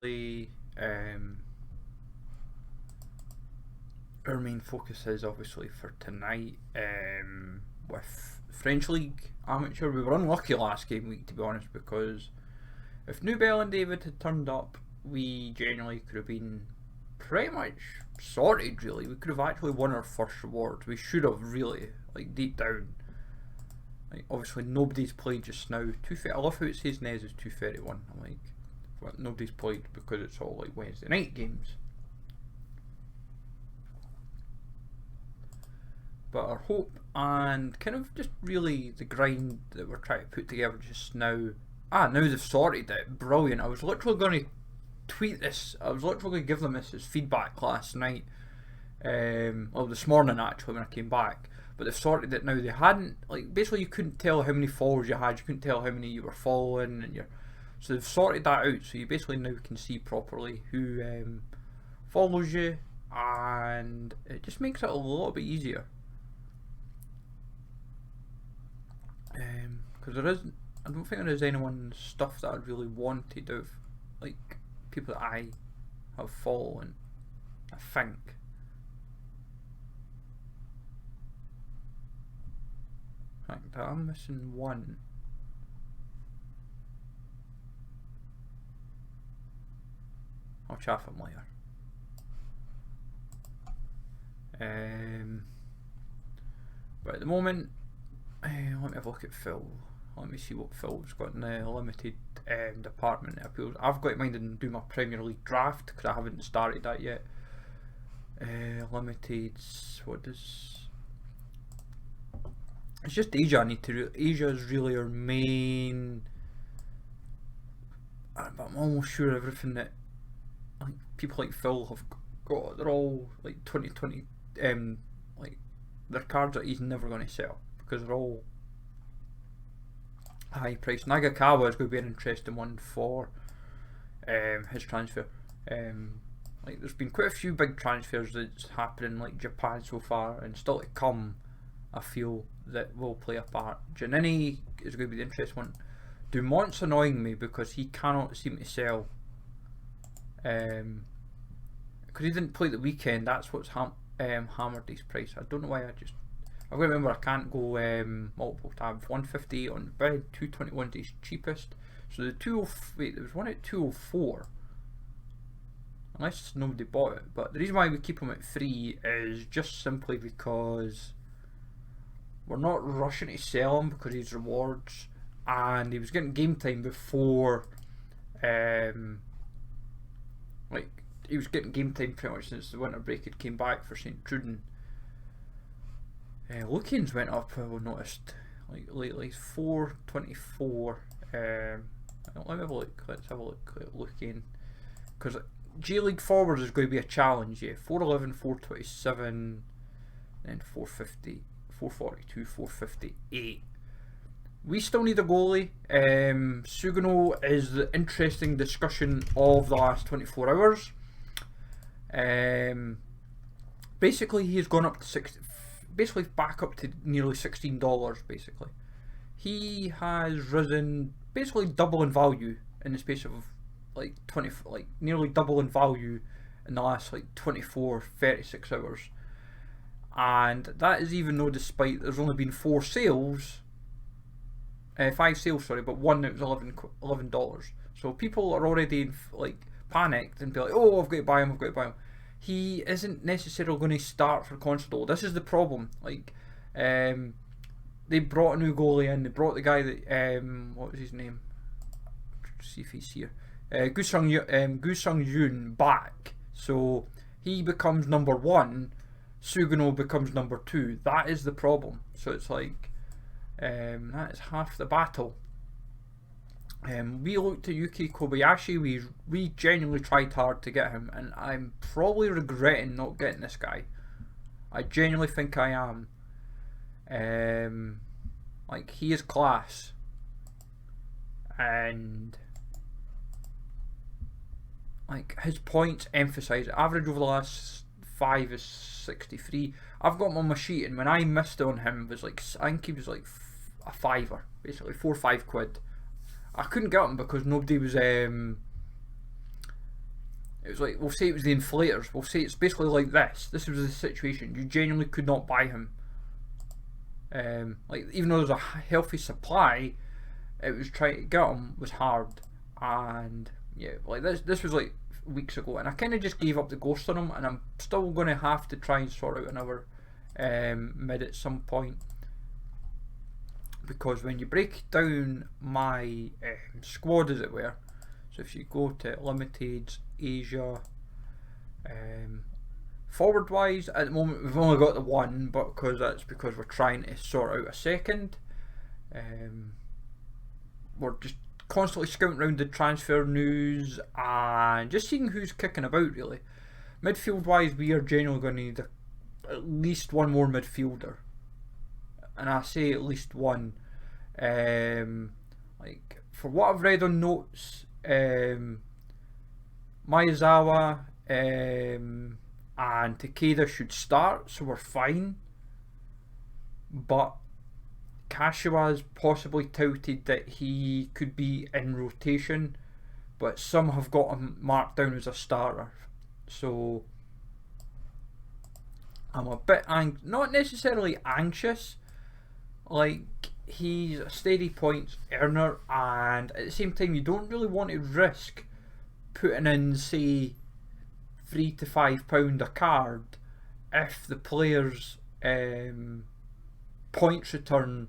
Our main focus is obviously for tonight with French League Amateur. We were unlucky last game week, to be honest, because if Newbell and David had turned up, we genuinely could have been pretty much sorted, really. We could have actually won our first reward. We should have, really, like, deep down. Like, obviously, nobody's played just now. I love how it says Nez is 2:31. I'm like, well, nobody's played because it's all like Wednesday night games. But our hope and kind of just really the grind that we're trying to put together just now. Now they've sorted it. Brilliant. I was literally going to tweet this. I was literally going to give them this as feedback last night. Well, this morning actually when I came back. But they've sorted it now. They hadn't, like, basically you couldn't tell how many followers you had. You couldn't tell how many you were following, and so they've sorted that out. So you basically now can see properly who follows you, and it just makes it a little bit easier. Because I don't think there is anyone's stuff that I really wanted of, like, people that I have following. I think. I'm missing one. I'll chat him later. But at the moment, let me have a look at Phil. Let me see what Phil's got in the limited department appeals. I've got it minded and do my Premier League draft because I haven't started that yet. Limited, what does... It's just Asia I need to Asia is really our main, but I'm almost sure everything that like people like Phil have got, they're all like 2020, like their cards that he's never going to sell because they're all high price. Nagakawa is going to be an interesting one for his transfer. Like there's been quite a few big transfers that's happening like Japan so far and still to come. I feel that will play a part. Giannini is going to be the interesting one. Dumont's annoying me because he cannot seem to sell. Because he didn't play the weekend, that's what's hammered his price. I don't know why I've got to remember I can't go multiple tabs. 150 on the bid, 221 is cheapest. So the 204, wait, there was one at 204. Unless nobody bought it. But the reason why we keep him at 3 is just simply because we're not rushing to sell him because he's rewards, and he was getting game time before, like he was getting game time pretty much since the winter break had came back for St Truden. Lookings went up. I noticed like lately 424. Let me have a look. Let's have a look at looking because G League forwards is going to be a challenge. Yeah, 411, 427, and 450. 442, 458. We still need a goalie. Sugano is the interesting discussion of the last 24 hours. Basically, he's gone up to basically back up to nearly $16. Basically, he has risen basically double in value in the space of like nearly double in value in the last like 24, 36 hours. And that is even though despite there's only been 4 sales, 5 sales sorry, but one that was $11. So people are already like panicked and be like, oh, I've got to buy him, I've got to buy him. He isn't necessarily going to start for Constable. This is the problem. Like, they brought a new goalie in. They brought the guy that what was his name? Let's see if he's here. Gu Sung Yoon back. So he becomes number 1. Sugano becomes number 2. That is the problem. So it's like that is half the battle. We looked at Yuki Kobayashi. We genuinely tried hard to get him, and I'm probably regretting not getting this guy. I genuinely think I am. Like he is class, and like his points emphasise average over the last 5 is 63. I've got him on my sheet, and when I missed on him was like, I think he was like a fiver, basically 4 or 5 quid. I couldn't get him because nobody was it was like, we'll say it was the inflators, we'll say it's basically like this. This was the situation. You genuinely could not buy him. Like, even though there's a healthy supply, it was trying to get him was hard. And yeah, like this was like weeks ago, and I kind of just gave up the ghost on him, and I'm still going to have to try and sort out another mid at some point, because when you break down my squad, as it were, so if you go to limited Asia, forward wise at the moment we've only got the one, but because we're trying to sort out a second. We're just constantly scouting around the transfer news and just seeing who's kicking about, really. Midfield wise, we are generally going to need at least one more midfielder, and I say at least one. Like, for what I've read on notes, Miyazawa and Takeda should start, so we're fine. But Kashiwa's possibly touted that he could be in rotation, but some have got him marked down as a starter. So I'm a bit not necessarily anxious. Like, he's a steady points earner, and at the same time you don't really want to risk putting in, say, £3 to £5 a card if the player's points return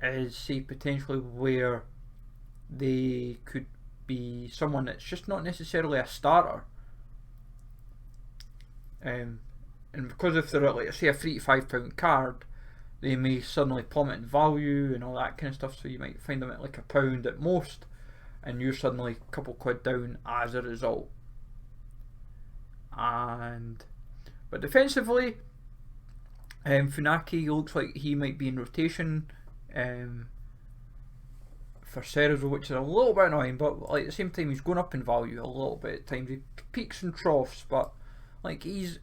is, say, potentially where they could be someone that's just not necessarily a starter. And because if they're at, like, say, a £3 to £5 card, they may suddenly plummet in value and all that kind of stuff, so you might find them at like £1 at most, and you're suddenly a couple quid down as a result. But defensively, Funaki looks like he might be in rotation for Cerezo, which is a little bit annoying, but like, at the same time he's going up in value a little bit at times. He peaks and troughs, but like, if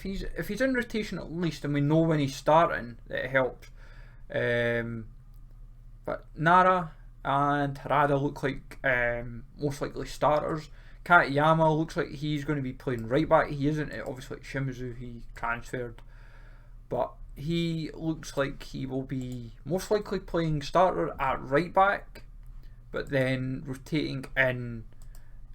he's in rotation at least, and we know when he's starting, that it helps. But Nara and Harada look like most likely starters. Katayama looks like he's going to be playing right back. He isn't, obviously, at Shimizu, he transferred, but he looks like he will be most likely playing starter at right back, but then rotating in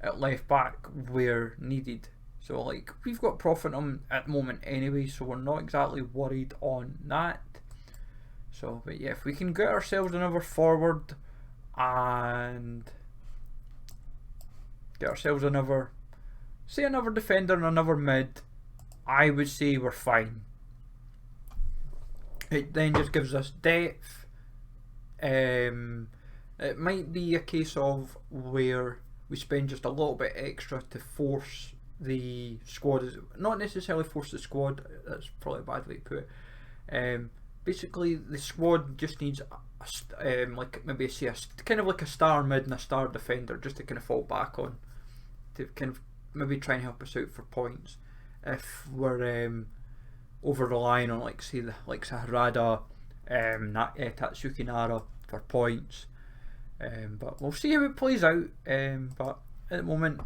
at left back where needed. So, like, we've got profit on him at the moment anyway, so we're not exactly worried on that. So, but yeah, if we can get ourselves another forward and get ourselves another defender and another mid, I would say we're fine. It then just gives us depth. It might be a case of where we spend just a little bit extra to force the squad, not necessarily force the squad, that's probably a bad way to put it. Basically the squad just needs like, maybe say kind of like a star mid and a star defender, just to kind of fall back on, to kind of maybe try and help us out for points if we're over relying on, like, say, like Harada, Tatsuki Nara for points. But we'll see how it plays out. But at the moment,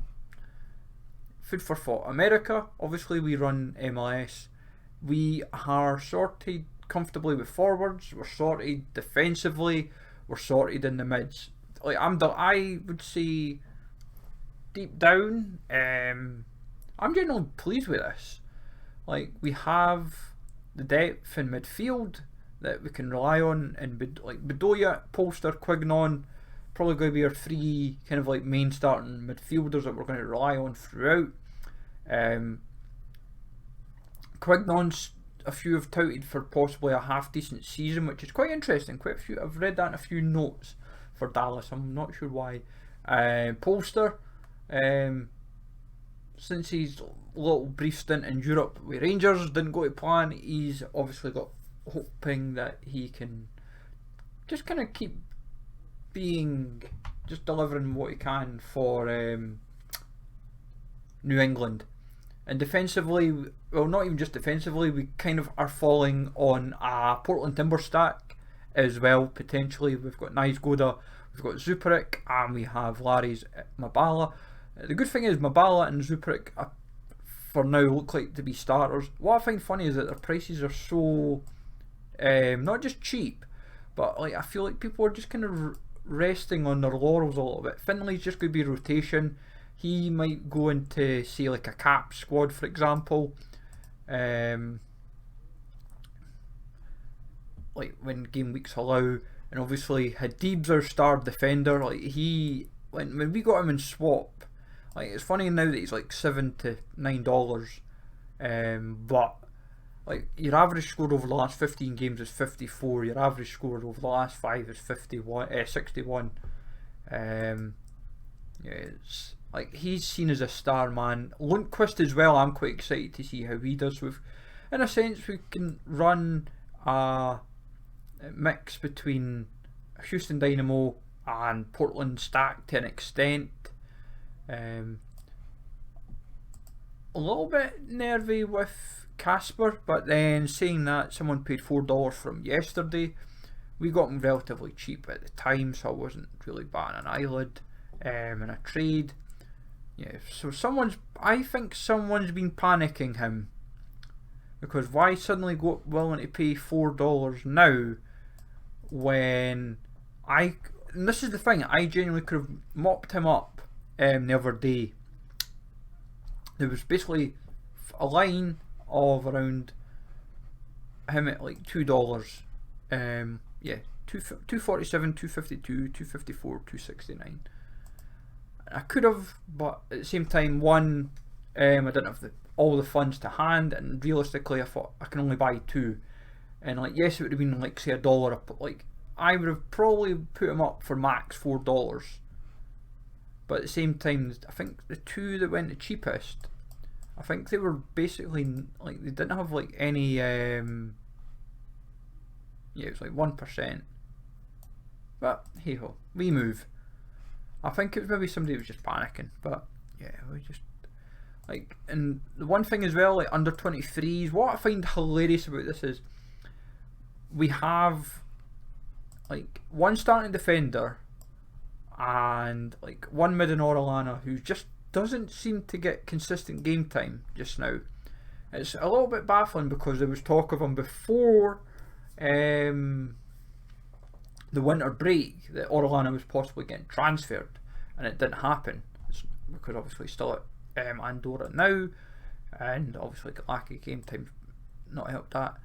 food for thought. America, obviously we run MLS. We are sorted comfortably with forwards. We're sorted defensively. We're sorted in the mids. Like, I would say deep down, I'm generally pleased with this. Like, we have the depth in midfield that we can rely on, and like Bedoya, Polster, Quignon, probably going to be our three kind of like main starting midfielders that we're going to rely on throughout. Quignon's, a few have touted for possibly a half decent season, which is quite interesting. Quite a few, I've read that in a few notes for Dallas. I'm not sure why. Polster, since his little brief stint in Europe with Rangers didn't go to plan, he's obviously got hoping that he can just kind of keep being, just delivering what he can for New England. And defensively, well, not even just defensively, we kind of are falling on a Portland Timber stack as well, potentially. We've got Nice Goda, we've got Zuparik, and we have Larry's Mabala. The good thing is Mabala and Zuprik are, for now, look like to be starters. What I find funny is that their prices are so not just cheap, but like I feel like people are just kind of resting on their laurels a little bit. Finley's just going to be rotation. He might go into, say, like a cap squad, for example. Like when game weeks allow, and obviously Hadib's our star defender. Like when we got him in swap, like it's funny now that he's like $7 to $9, but like your average score over the last 15 games is 54. Your average score over the last 5 is 61. Yeah, it's like he's seen as a star man. Lundqvist as well. I'm quite excited to see how he does. With, in a sense, we can run a mix between Houston Dynamo and Portland stacked to an extent. A little bit nervy with Casper, but then saying that, someone paid $4 for him yesterday. We got him relatively cheap at the time, so I wasn't really batting an eyelid in a trade. Yeah, so I think someone's been panicking him, because why suddenly go willing to pay $4 now when and this is the thing, I genuinely could have mopped him up the other day. There was basically a line of around him at like $2. Yeah, 247, 252, 254, 269. I could have, but at the same time, one, I didn't have all the funds to hand, and realistically I thought I can only buy 2, and like, yes, it would have been like, say, $1 like I would have probably put him up for max $4, but at the same time, I think the 2 that went the cheapest, I think they were basically like, they didn't have like any yeah, it was like 1%, but hey ho, we move. I think it was maybe somebody was just panicking, but yeah, we just like, and the one thing as well, like under 23s, what I find hilarious about this is we have like one starting defender and like one mid in Orellana who just doesn't seem to get consistent game time just now. It's a little bit baffling because there was talk of him before the winter break that Orellana was possibly getting transferred, and it didn't happen. It's because obviously still at Andorra now, and obviously lack of game time not helped that.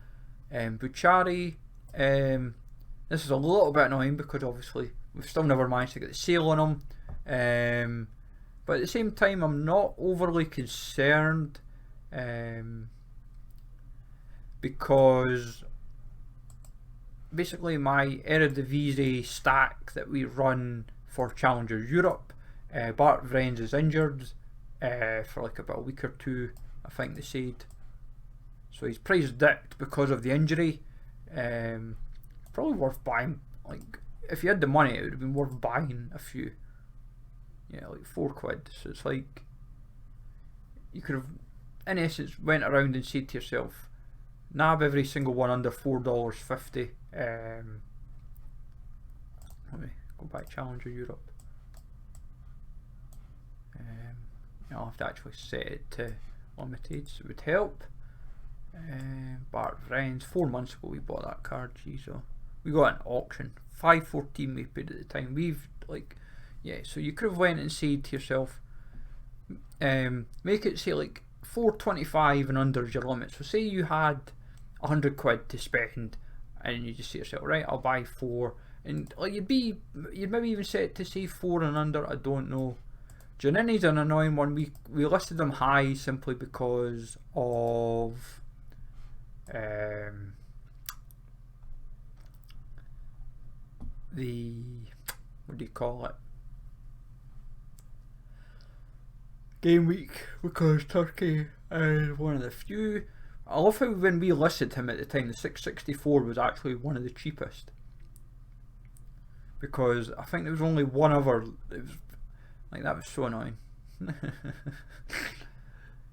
Buchari, this is a little bit annoying because obviously we've still never managed to get the sale on him, but at the same time I'm not overly concerned, because basically my Eredivisie stack that we run for Challenger Europe, Bart Vrens is injured for like about a week or 2, I think they said, so his price dipped because of the injury. Probably worth buying, like if you had the money it would have been worth buying a few, yeah, like £4. So it's like you could have in essence went around and said to yourself, nab every single one under $4.50. Let me go back Challenger Europe. I'll have to actually set it to limited, so it would help. Bart Vrens, 4 months ago we bought that card, so we got an auction, 514 we paid at the time. We've like, yeah, so you could have went and said to yourself, make it say like 425 and under is your limit. So say you had £100 to spend, and you just say to yourself, right, I'll buy 4, and like you'd maybe even set it to say 4 and under, I don't know. Giannini's an annoying one. We listed them high simply because of the, what do you call it, Gameweek, because Turkey is one of the few. I love how when we listed him at the time, the 664 was actually one of the cheapest, because I think there was only one other. It was like, that was so annoying.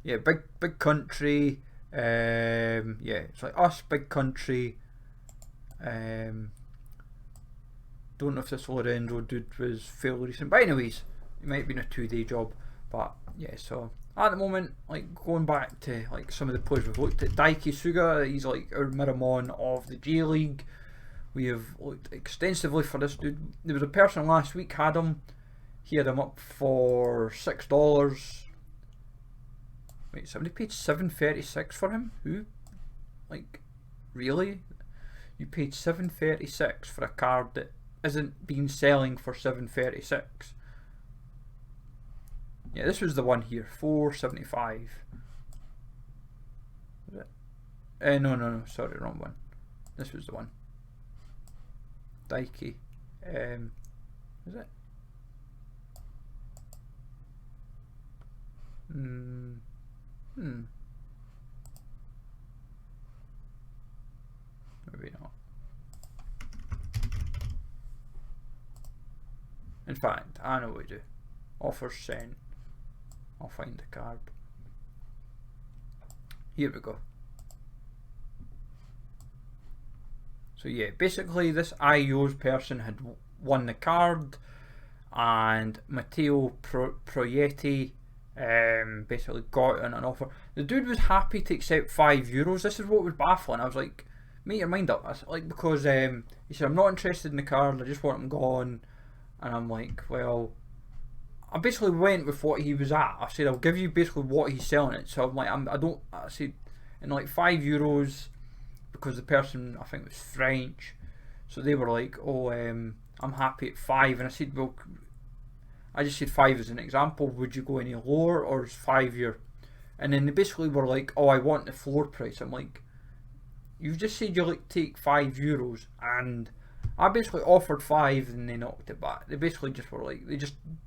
Yeah, big country. Yeah, it's like us, big country. Don't know if this Lorenzo dude was fairly recent, but anyways, it might have been a 2-day job. But yeah, so at the moment, like going back to like some of the players we've looked at, Daiki Suga, he's like our Miramon of the J League. We have looked extensively for this dude. There was a person last week had him. He had him up for $6. Wait, somebody paid $7.36 for him? Who? Like, really? You paid $7.36 for a card that isn't been selling for $7.36? Yeah, this was the one here, $4.75. Was it? No, sorry, wrong one. This was the one. Daiki. Is it? Maybe not. In fact, I know what we do. Offers sent. I'll find the card. Here we go. So yeah, basically this IO's person had won the card, and Matteo Proietti basically got it on an offer. The dude was happy to accept €5. This is what was baffling. I was like, make your mind up. Like, because he said, I'm not interested in the card, I just want him gone. And I'm like, well, I basically went with what he was at. I said, I'll give you basically what he's selling it. So I'm like, I said, and like €5, because the person, I think, was French. So they were like, oh, I'm happy at 5. And I said, well, I just said 5 as an example. Would you go any lower, or is 5 your? And then they basically were like, oh, I want the floor price. I'm like, you've just said you like take €5, and I basically offered 5 and they knocked it back. They basically just were like,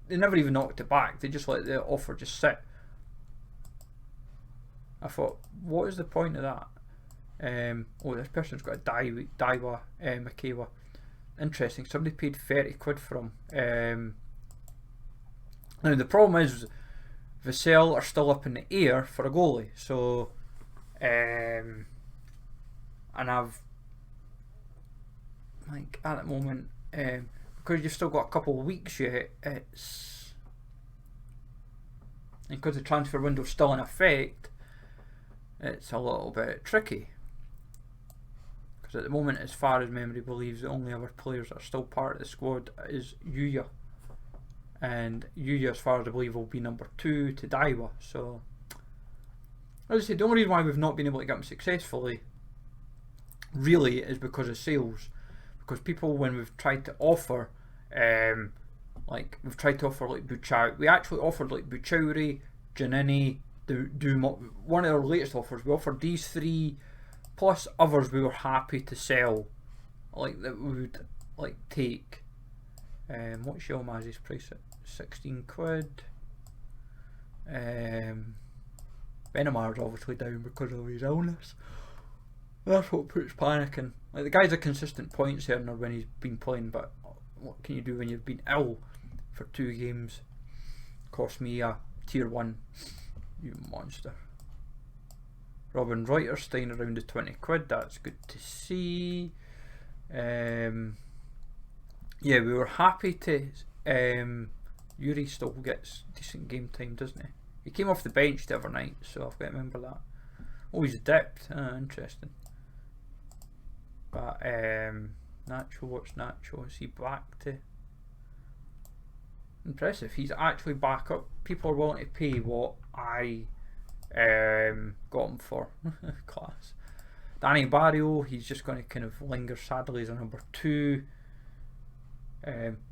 they never even knocked it back. They just let the offer just sit. I thought, what is the point of that? Oh, this person's got a Daiwa Makewa. Interesting. Somebody paid £30 for him. Now the problem is, Vassell are still up in the air for a goalie. So, and I've, like, at the moment, because you've still got a couple of weeks yet, and because the transfer window's still in effect, it's a little bit tricky. Because at the moment, as far as memory believes, the only other players that are still part of the squad is Yuya. And Yuya, as far as I believe, will be number 2 to Daiwa. So, as I said, the only reason why we've not been able to get him successfully, really, is because of sales. Because people, when we've tried to offer, like Buchau, we actually offered like Buchauri, Giannini, one of our latest offers. We offered these 3 plus others we were happy to sell, like that we would like take. What's Yilmaz's price at? £16. Benamar's obviously down because of his illness. That's what puts panic in. Like, the guy's a consistent points earner when he's been playing, but what can you do when you've been ill for 2 games? Cost me a tier 1. You monster. Robin Reuterstein around the £20. That's good to see. Yeah, we were happy to. Yuri still gets decent game time, doesn't he? He came off the bench the other night, so I've got to remember that. Oh, he's dipped. Interesting. But Nacho, what's Nacho? Is he back to? Impressive. He's actually back up. People are willing to pay what I got him for. Class. Danny Barrio, he's just going to kind of linger sadly as a number 2.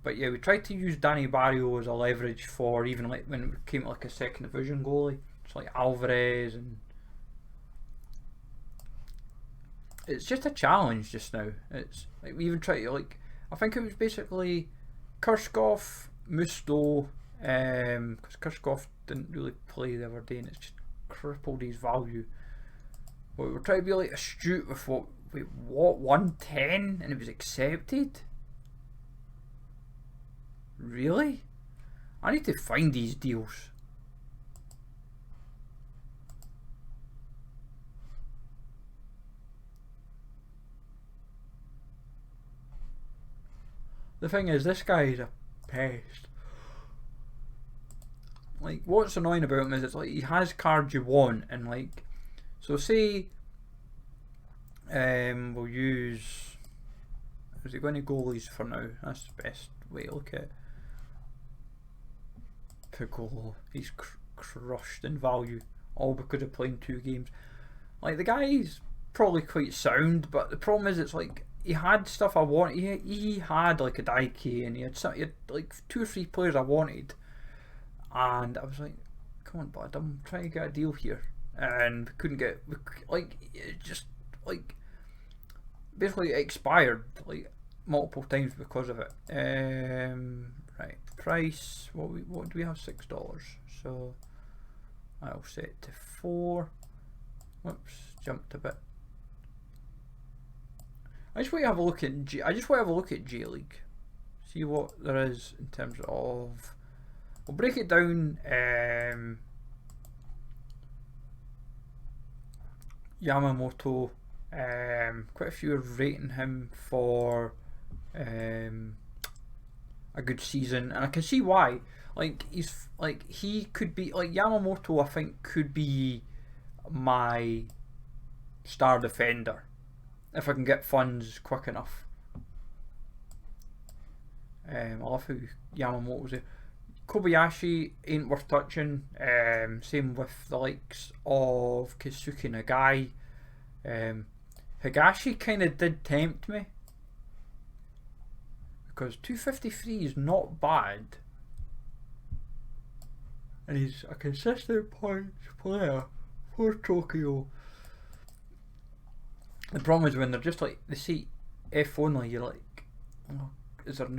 But yeah, we tried to use Danny Barrio as a leverage for even like when it came to like a second division goalie. It's like Alvarez, and it's just a challenge just now. It's like we even tried to, like, I think it was basically Kurskov, Musto, because Kurskov didn't really play the other day and it's just crippled his value. But we were trying to be like astute with what 110, and it was accepted? Really? I need to find these deals. The thing is, this guy is a pest. like what's annoying about him is it's like he has cards you want, and like, so say we'll use, is he going to goalies for now? That's the best way to look at it. Piccolo, he's crushed in value, all because of playing 2 games. Like, the guy's probably quite sound, but the problem is it's like he had stuff I want. He had like a Daike, and he had like 2 or 3 players I wanted, and I was like, come on, bud, I'm trying to get a deal here, and couldn't get, like, it just like basically expired like multiple times because of it. Right, price. What do we have? $6. So I'll set it to 4. Whoops, jumped a bit. I just want to have a look at J League. See what there is in terms of. We'll break it down. Yamamoto. Quite a few are rating him for a good season, and I can see why. Like, he could be like Yamamoto. I think could be my star defender if I can get funds quick enough. I love how Yamamoto's there. Kobayashi ain't worth touching. Same with the likes of Keisuke Nagai. Higashi kind of did tempt me, because 253 is not bad, and he's a consistent points player for Tokyo. The problem is when they're just like, they see F only, you're like, oh, is there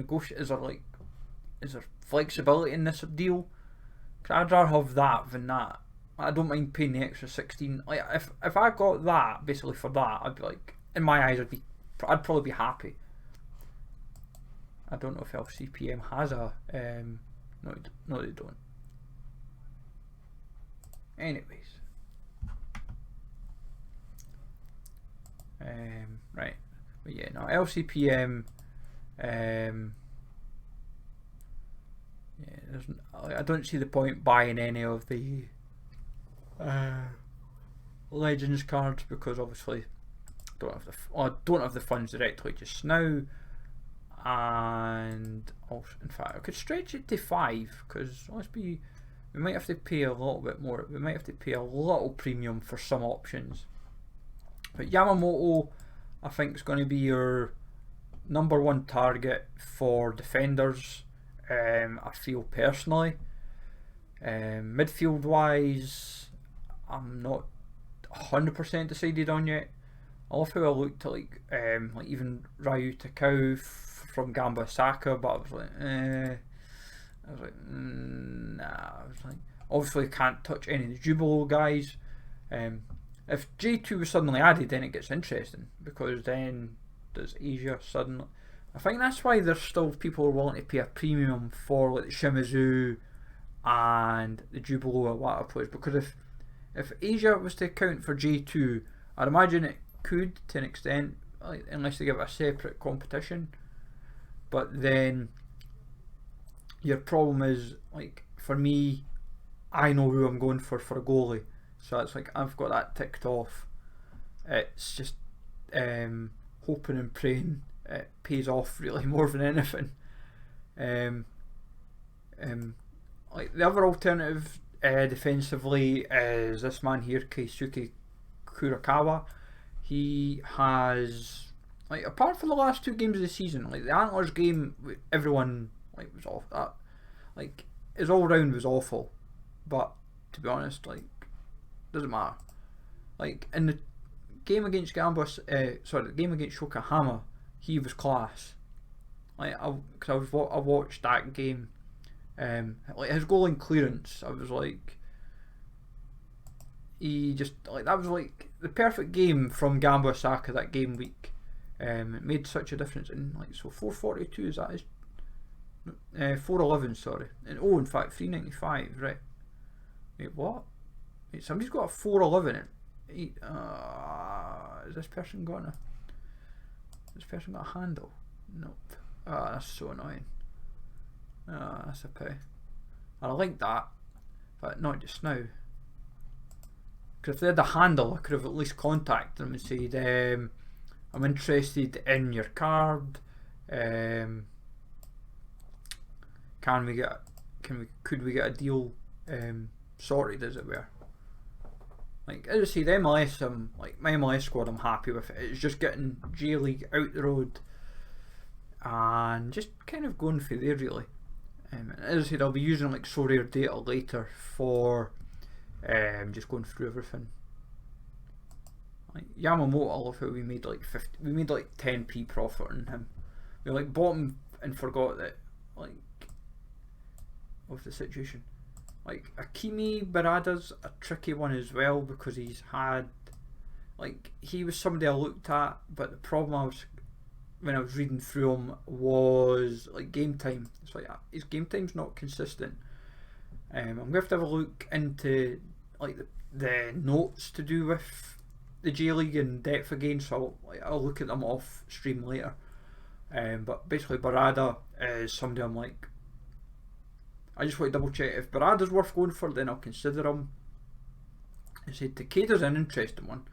flexibility in this deal? Cause I'd rather have that than that. I don't mind paying the extra 16. Like, if I got that basically for that, I'd be like, in my eyes, I'd probably be happy. I don't know if LCPM has a no, they don't. Anyways, right, but yeah, no, LCPM. Yeah, I don't see the point buying any of the Legends cards, because obviously I don't have the funds directly just now, and also, in fact, I could stretch it to 5, because we might have to pay a little bit more. We might have to pay a little premium for some options. But Yamamoto, I think, is going to be your #1 target for defenders. I feel personally. Midfield wise, I'm not 100% decided on yet. I love how I looked at like even Ryu Takao from Gamba Osaka, but I was like, nah. I was like, obviously can't touch any of the Jubilo guys. If J2 was suddenly added, then it gets interesting, because then does Asia suddenly. I think that's why there's still people who are willing to pay a premium for like the Shimizu and the Jubilo Iwata players, because if Asia was to account for J2, I'd imagine it could to an extent, like, unless they give it a separate competition. But then your problem is, like, for me, I know who I'm going for a goalie, so it's like I've got that ticked off. It's just hoping and praying it pays off really more than anything. Like, the other alternative defensively is this man here, Keisuke Kurakawa. He has, like, apart from the last 2 games of the season, like the Antlers game, everyone like was off. That, like, his all round was awful. But to be honest, like, doesn't matter. Like, in the game against the game against Yokohama, he was class. Like, because I watched that game. Like, his goal and clearance, I was like, he just, like, that was like the perfect game from Gamba Osaka that game week. It made such a difference. And like, so 442 is that his 411, sorry. And oh, in fact, 395, right? Wait, what? Wait, somebody's got a 411. Is this person got a handle? Nope. That's so annoying. That's a pity. I like that. but not just now. Because if they had a handle, I could have at least contacted them and said, I'm interested in your card. Could we get a deal sorted, as it were? Like, as I say, the MLS, like my MLS squad, I'm happy with it. It's just getting J League out the road and just kind of going for there, really. As I said, I'll be using like Sorare data later for just going through everything. Like Yamamoto, I love how we made like 10p profit on him. We like bought him and forgot that like of the situation. Like Akimi Barada's a tricky one as well, because he was somebody I looked at, but the problem when I was reading through him was like game time. It's like his game time's not consistent. I'm going to have a look into like the notes to do with the J League in depth again, so I'll look at them off stream later. But basically Barada is somebody I'm like, I just want to double check if Barada's worth going for, then I'll consider him. I said Takeda's an interesting one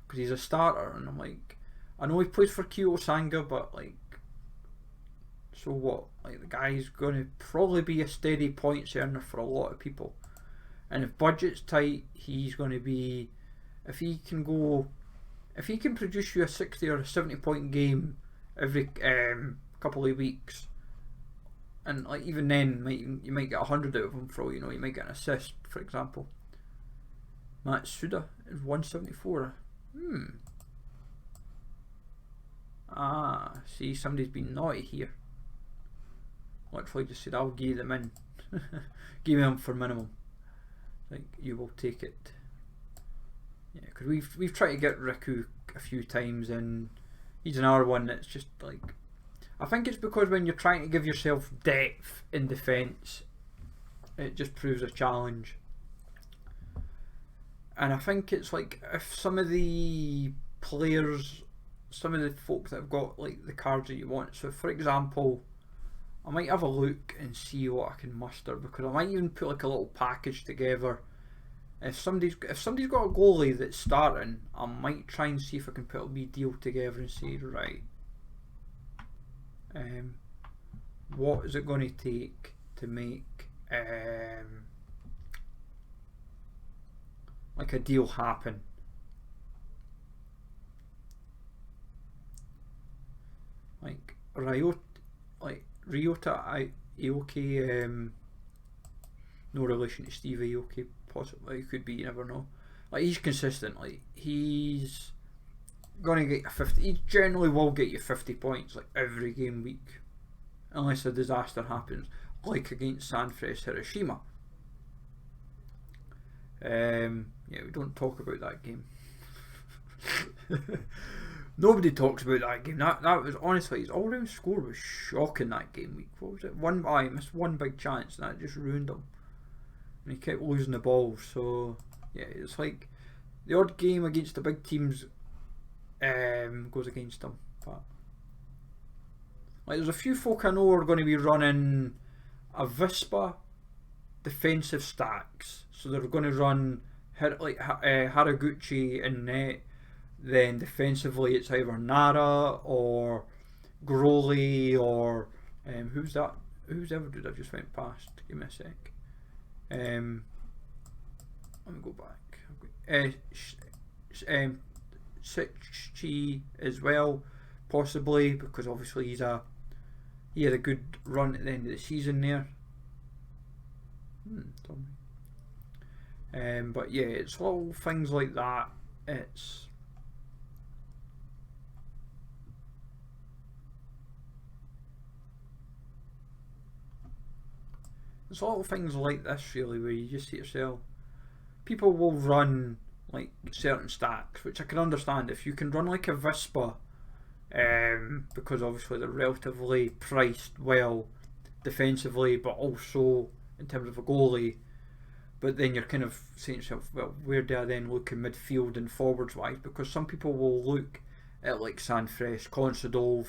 because he's a starter, and I'm like, I know he plays for Kyoto Sanga, but like, so what? Like, the guy's going to probably be a steady points earner for a lot of people, and if budget's tight, he's going to be, if he can produce you a 60 or a 70 point game every couple of weeks, and like even then you might get 100 out of him, for all you know, you might get an assist, for example. Matsuda is 174. See, somebody's been naughty here. Literally just said, I'll give them in. Give them for minimum. Like, you will take it. Yeah, because we've tried to get Riku a few times, and he's another one that's just like, I think it's because when you're trying to give yourself depth in defence, it just proves a challenge. And I think it's like, if some of the players, some of the folk that have got like the cards that you want, so for example, I might have a look and see what I can muster, because I might even put like a little package together. If somebody's got a goalie that's starting, I might try and see if I can put a wee deal together and say, right, what is it going to take to make like a deal happen? Like Ryota Aoki, no relation to Steve Aoki, possibly, could be, you never know. Like, he's consistent, like he's gonna get you 50. He generally will get you 50 points like every game week, unless a disaster happens, like against Sanfrecce Hiroshima. Yeah, we don't talk about that game. Nobody talks about that game. That was, honestly, his all-round score was shocking that game week. What was it? He missed one big chance, and that just ruined him. And he kept losing the ball. So yeah, it's like the odd game against the big teams goes against him. But like, there's a few folk I know are going to be running a Vispa defensive stacks. So they're going to run Haraguchi in net. Then defensively it's either Nara or Groli or who's that? Who's ever dude I just went past? Give me a sec. Let me go back. Sichi as well, possibly, because obviously he had a good run at the end of the season there. But yeah, it's little things like that. It's little things like this, really, where you just see yourself. People will run like certain stacks, which I can understand. If you can run like a Vispa, because obviously they're relatively priced well defensively, but also in terms of a goalie. But then you're kind of saying to yourself, well, where do I then look in midfield and forwards wise? Because some people will look at like Sanfrecce, Consadole,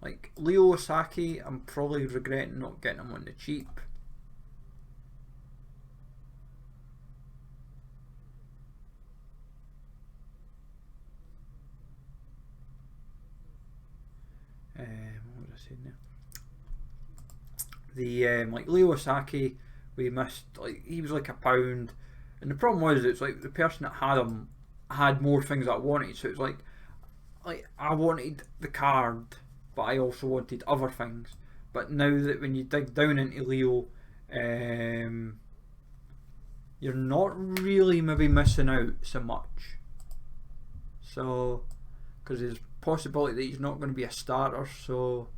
like Leo Osaki. I'm probably regretting not getting him on the cheap. saying there? The like Leo Osaki, we missed, like he was like £1, and the problem was it's like the person that had him had more things that I wanted, so it's like I wanted the card, but I also wanted other things. But now that when you dig down into Leo, you're not really maybe missing out so much. So, because there's possibility that he's not going to be a starter, so,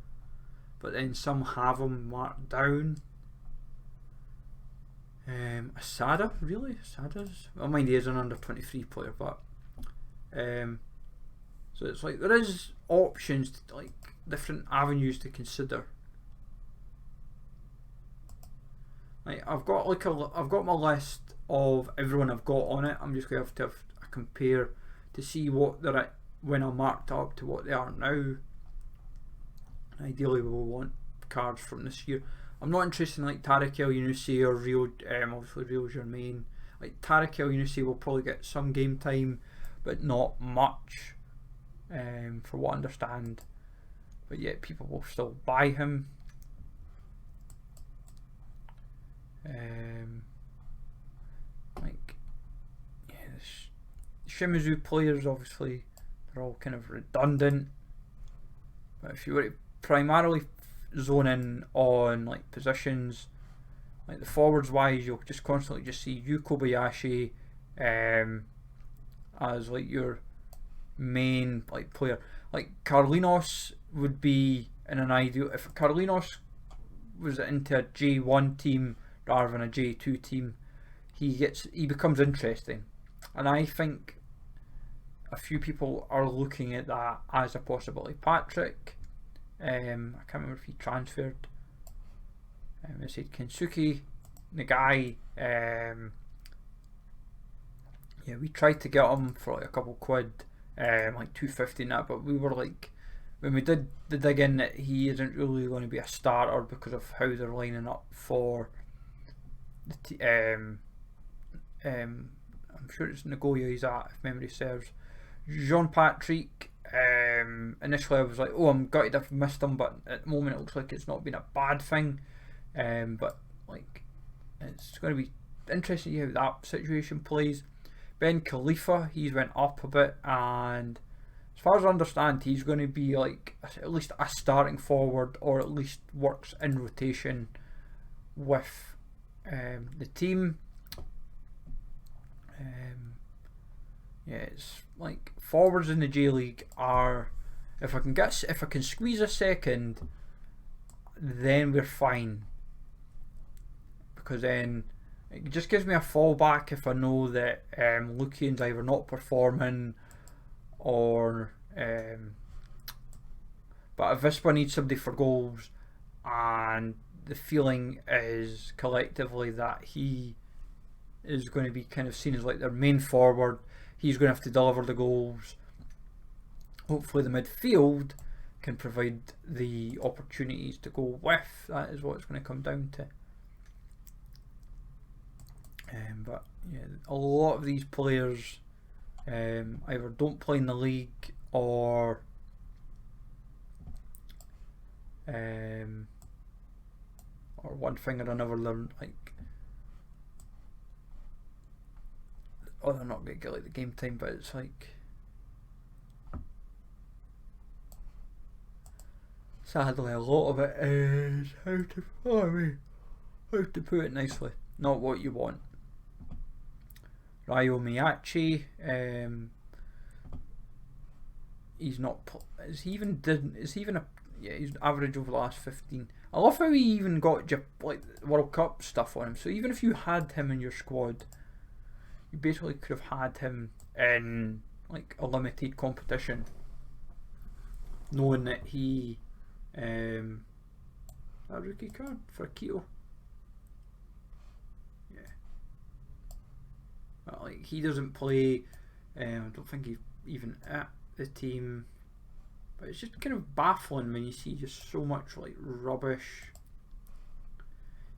but then some have him marked down. Asada, really? Asada's, well, mind he is an under 23 player, but so it's like there is options, to, like different avenues to consider. Like I've got my list of everyone I've got on it. I'm just going to have a compare to see what they're at when I marked up to what they are now. Ideally, we will want cards from this year. I'm not interested in like Tarek El Yunusi or Rio, obviously Rio Germain. Like Tarek El Yunusi will probably get some game time, but not much, for what I understand. But yet people will still buy him. Like, yeah, the Shimizu players, obviously, they're all kind of redundant. But if you were to primarily zone in on like positions, like the forwards wise, you'll just constantly just see Yu Kobayashi as like your main like player. Like Carlinos would be in an ideal, if Carlinos was into a J1 team rather than a J2 team, he becomes interesting, and I think a few people are looking at that as a possibility. Patrick, I can't remember if he transferred. I said Kensuke, Nagai. Yeah, we tried to get him for like a couple quid, like 250 and that, but we were like, when we did the dig in, that he isn't really going to be a starter because of how they're lining up for the I'm sure it's Nagoya he's at, if memory serves. Jean Patrick, initially I was like, oh, I'm gutted I've missed him, but at the moment it looks like it's not been a bad thing. But like, it's going to be interesting to see how that situation plays. Ben Khalifa, he's went up a bit, and as far as I understand, he's going to be like at least a starting forward, or at least works in rotation with the team. Yeah, it's like forwards in the J League are, if I can squeeze a second, then we're fine, because then it just gives me a fallback if I know that Lukian's either not performing or but if Vispa needs somebody for goals, and the feeling is collectively that he is going to be kind of seen as like their main forward, he's going to have to deliver the goals. Hopefully the midfield can provide the opportunities to go with. That is what it's going to come down to. But yeah, a lot of these players either don't play in the league, or one thing or another, they're like, oh, they're not going to get like the game time, but it's like, sadly a lot of it is how to put it nicely, not what you want. Ryo Miyachi, he's not. Is he even a? Yeah, he's average over the last 15. I love how he even got like World Cup stuff on him. So even if you had him in your squad, you basically could have had him in like a limited competition, knowing that he a rookie card for Keto. Yeah, but like he doesn't play. I don't think he's even at the team. But it's just kind of baffling when you see just so much like rubbish.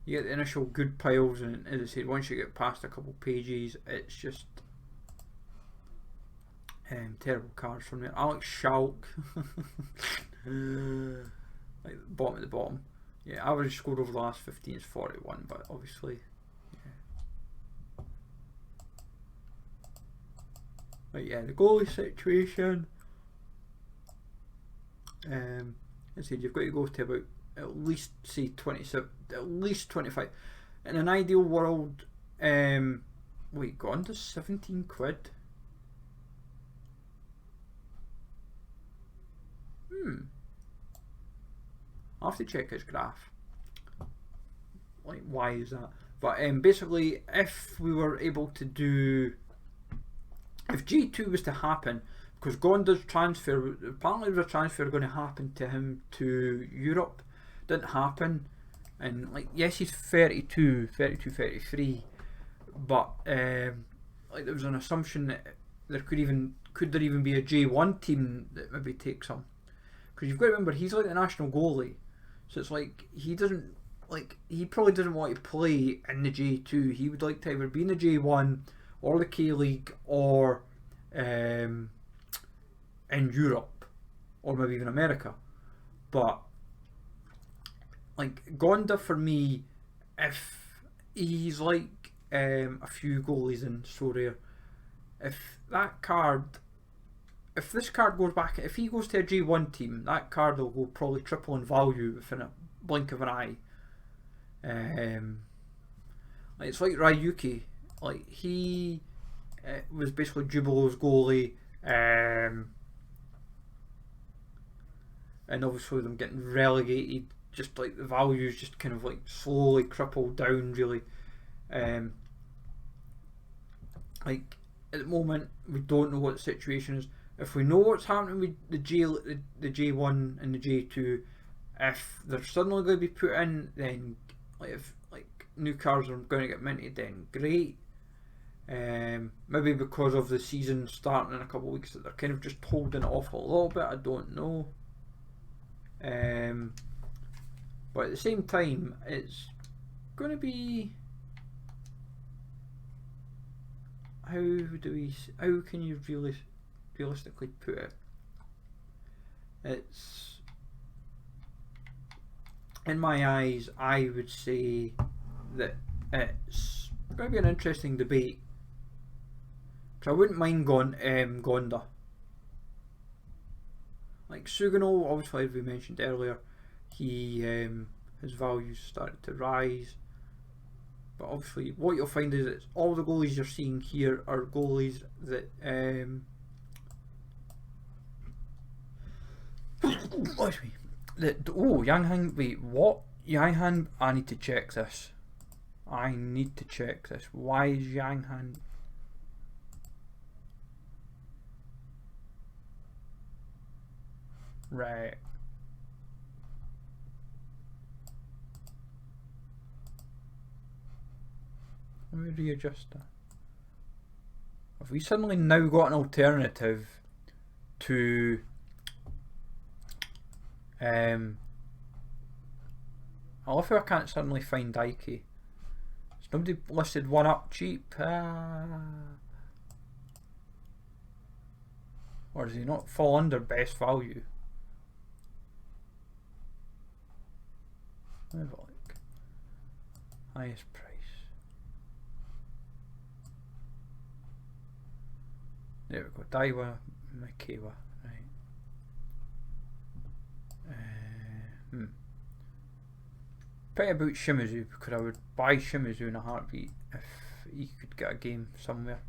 You get the initial good piles, and as I said, once you get past a couple pages, it's just terrible cards from there. Alex Schalk. like bottom at the bottom. Yeah, average score over the last 15 is 41, but obviously, yeah. But yeah, the goalie situation. I said you've got to go to about at least say 27, at least 25. In an ideal world, wait, gone to 17 quid. I'll have to check his graph. Like, why is that? But basically, if we were able to do, if G2 was to happen, because Gonda's transfer, apparently there's a transfer going to happen to him to Europe, didn't happen, and like, yes, he's 32, 33, but like there was an assumption that there could there even be a J1 team that maybe takes him, because you've got to remember he's like the national goalie, so it's like he probably doesn't want to play in the J2. He would like to either be in the J1 or the K League or in Europe or maybe even America. But like Gonda for me, if he's like a few goalies in Sorare, if this card goes back, if he goes to a J1 team, that card will go probably triple in value within a blink of an eye. Like it's like Ryuki, like he was basically Jubilee's goalie, and obviously them getting relegated, just like the values just kind of like slowly crippled down really. Like at the moment we don't know what the situation is. If we know what's happening with the J1 and the J2, if they're suddenly going to be put in, then like if like new cards are going to get minted, then great. Maybe because of the season starting in a couple of weeks that they're kind of just holding it off a little bit, I don't know. But at the same time, it's going to be, how can you realistically put it? It's, in my eyes, I would say that it's going to be an interesting debate. So I wouldn't mind Gonda. Like Sugano, obviously as we mentioned earlier, he his values started to rise. But obviously what you'll find is that all the goalies you're seeing here are goalies that Yang Han, wait, what? Yang Han, I need to check this. Why is Yang Han? Right. Let me readjust that. Have we suddenly now got an alternative to I love how I can't suddenly find Ike. Has nobody listed one up cheap? Or does he not fall under best value? Let me have a look. Highest price. There we go. Daiwa Mikawa. Right. Pretty about Shimizu, because I would buy Shimizu in a heartbeat if he could get a game somewhere.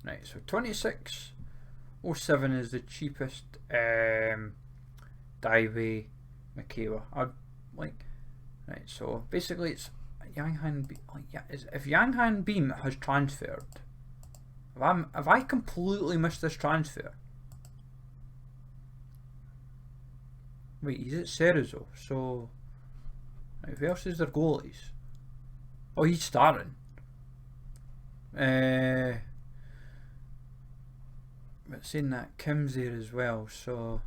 Right, so 26.07 is the cheapest Daiwa Mikawa. I'd like, right, so basically it's Yang Han, like, yeah, if Yang Han Beam has transferred, have I completely missed this transfer? Wait, he's at Cerezo, so right, who else is their goalies? Oh, he's starting. But saying that, Kim's there as well, so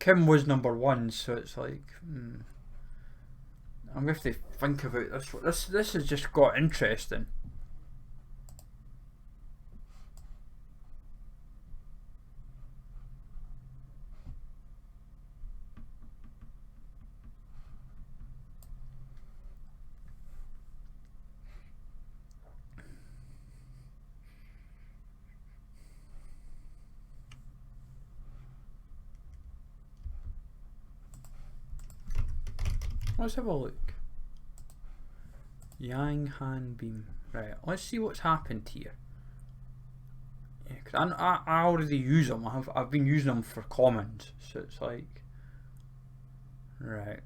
Kim was number 1, so it's like I'm going to have to think about this. This has just got interesting. Let's have a look. Yang Han Beam. Right, let's see what's happened here. Yeah, cause I already use them. I've been using them for commons, so it's like, right.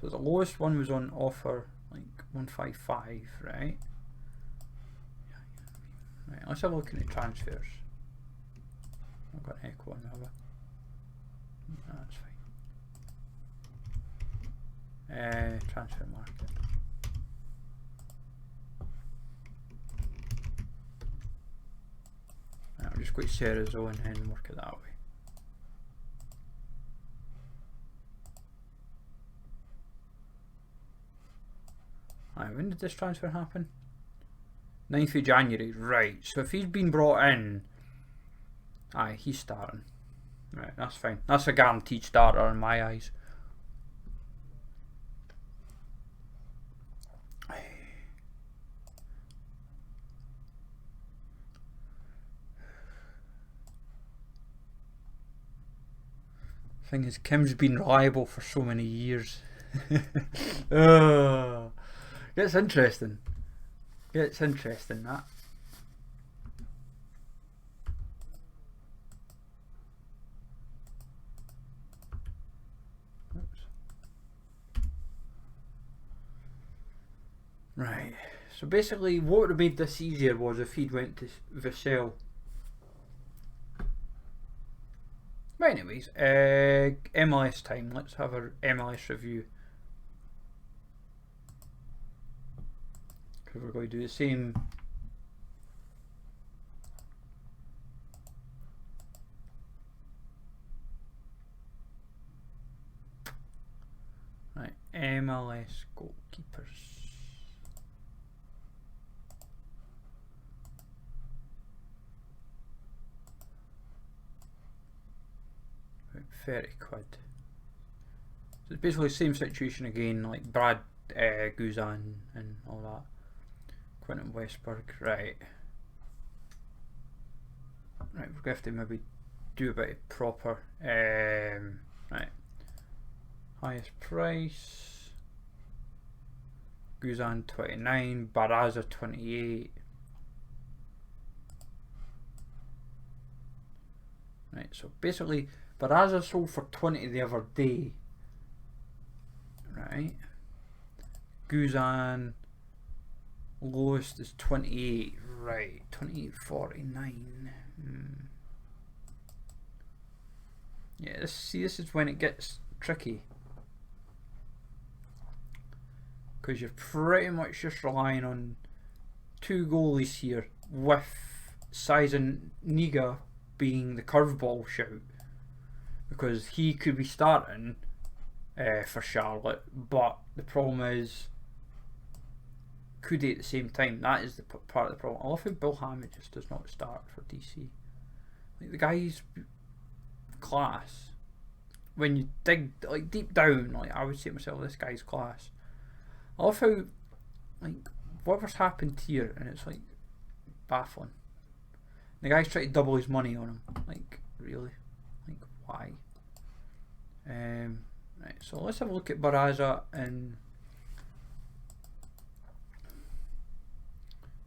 So the lowest one was on offer like 155, right? Right. Let's have a look at the transfers. I've got an echo on, have I? No, that's fine. Transfer market. Right, I'll just go to Sarah's zone and work it that way. Right, when did this transfer happen? 9th of January, right. So if he's been brought in, aye, he's starting. Right, that's fine. That's a guaranteed starter in my eyes. Thing is, Kim's been reliable for so many years. Gets interesting. Gets interesting, that. Oops. Right. So basically, what would have made this easier was if he'd went to Vassell. But anyways, MLS time. Let's have our MLS review. Because we're going to do the same. Right, MLS goalkeepers. About 30 quid. So it's basically the same situation again, like Brad Guzan and all that. Quentin Westberg, right. Right, we're going to have to maybe do a bit of proper. Right. Highest price. Guzan 29, Baraza 28. Right, so basically Baraza sold for 20 the other day. Right. Guzan lowest is 28, right, 28.49. Yeah, this is when it gets tricky, because you're pretty much just relying on two goalies here, with Niga being the curveball shout, because he could be starting for Charlotte, but the problem is, could he at the same time? That is the part of the problem. I love how Bill Hammond just does not start for DC. Like, the guy's class. When you dig like deep down, like, I would say to myself, this guy's class. I love how, like, whatever's happened here, and it's like baffling. The guy's trying to double his money on him. Like, really? Like, why? Right, so let's have a look at Baraza. And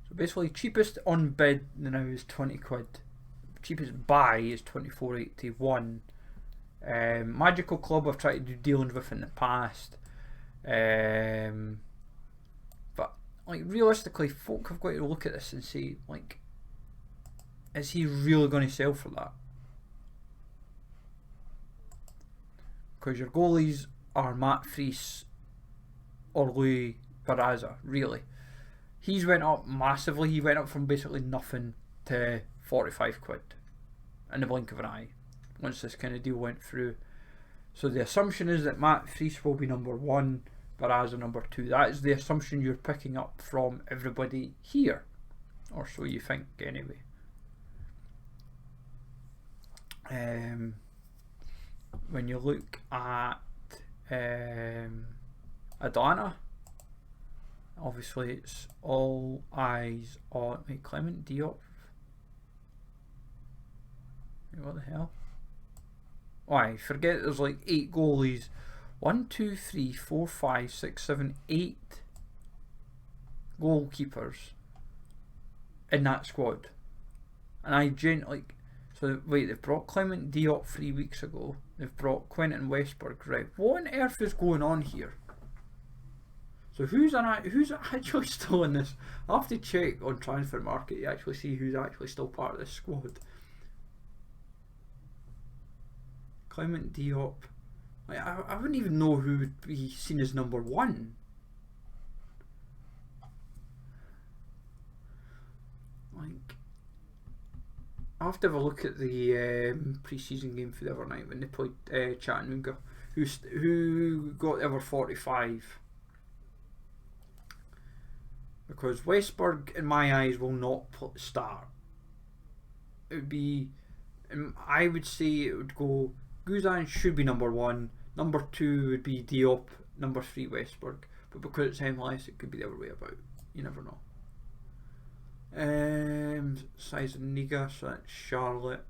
so basically, cheapest on bid now is 20 quid. Cheapest buy is 24.81. Magical Club I've tried to do dealings with in the past. But like, realistically, folk have got to look at this and say, like, is he really going to sell for that? Because your goalies are Matt Fries or Louis Baraza, really. He's went up massively. He went up from basically nothing to 45 quid in the blink of an eye once this kind of deal went through. So the assumption is that Matt Fries will be number one, Baraza number two. That is the assumption you're picking up from everybody here, or so you think anyway. When you look at Atlanta, obviously it's all eyes on Clement Diop. What the hell? Why, forget there's like 8 goalies. 1, 2, 3, 4, 5, 6, 7, 8 goalkeepers in that squad. And so wait, they've brought Clement Diop 3 weeks ago. They've brought Quentin Westberg, right? What on earth is going on here? So who's actually still in this? I'll have to check on Transfer Market to actually see who's actually still part of this squad. Clement Diop. Like, I wouldn't even know who would be seen as number 1. Like, I'll have to have a look at the pre-season game for the other night when they played Chattanooga, who got over 45. Because Westberg, in my eyes, will not start. It would be, I would say it would go, Guzan should be number 1, number 2 would be Diop, number 3 Westberg. But because it's MLS, it could be the other way about. You never know. Size of Niga, so that's Charlotte.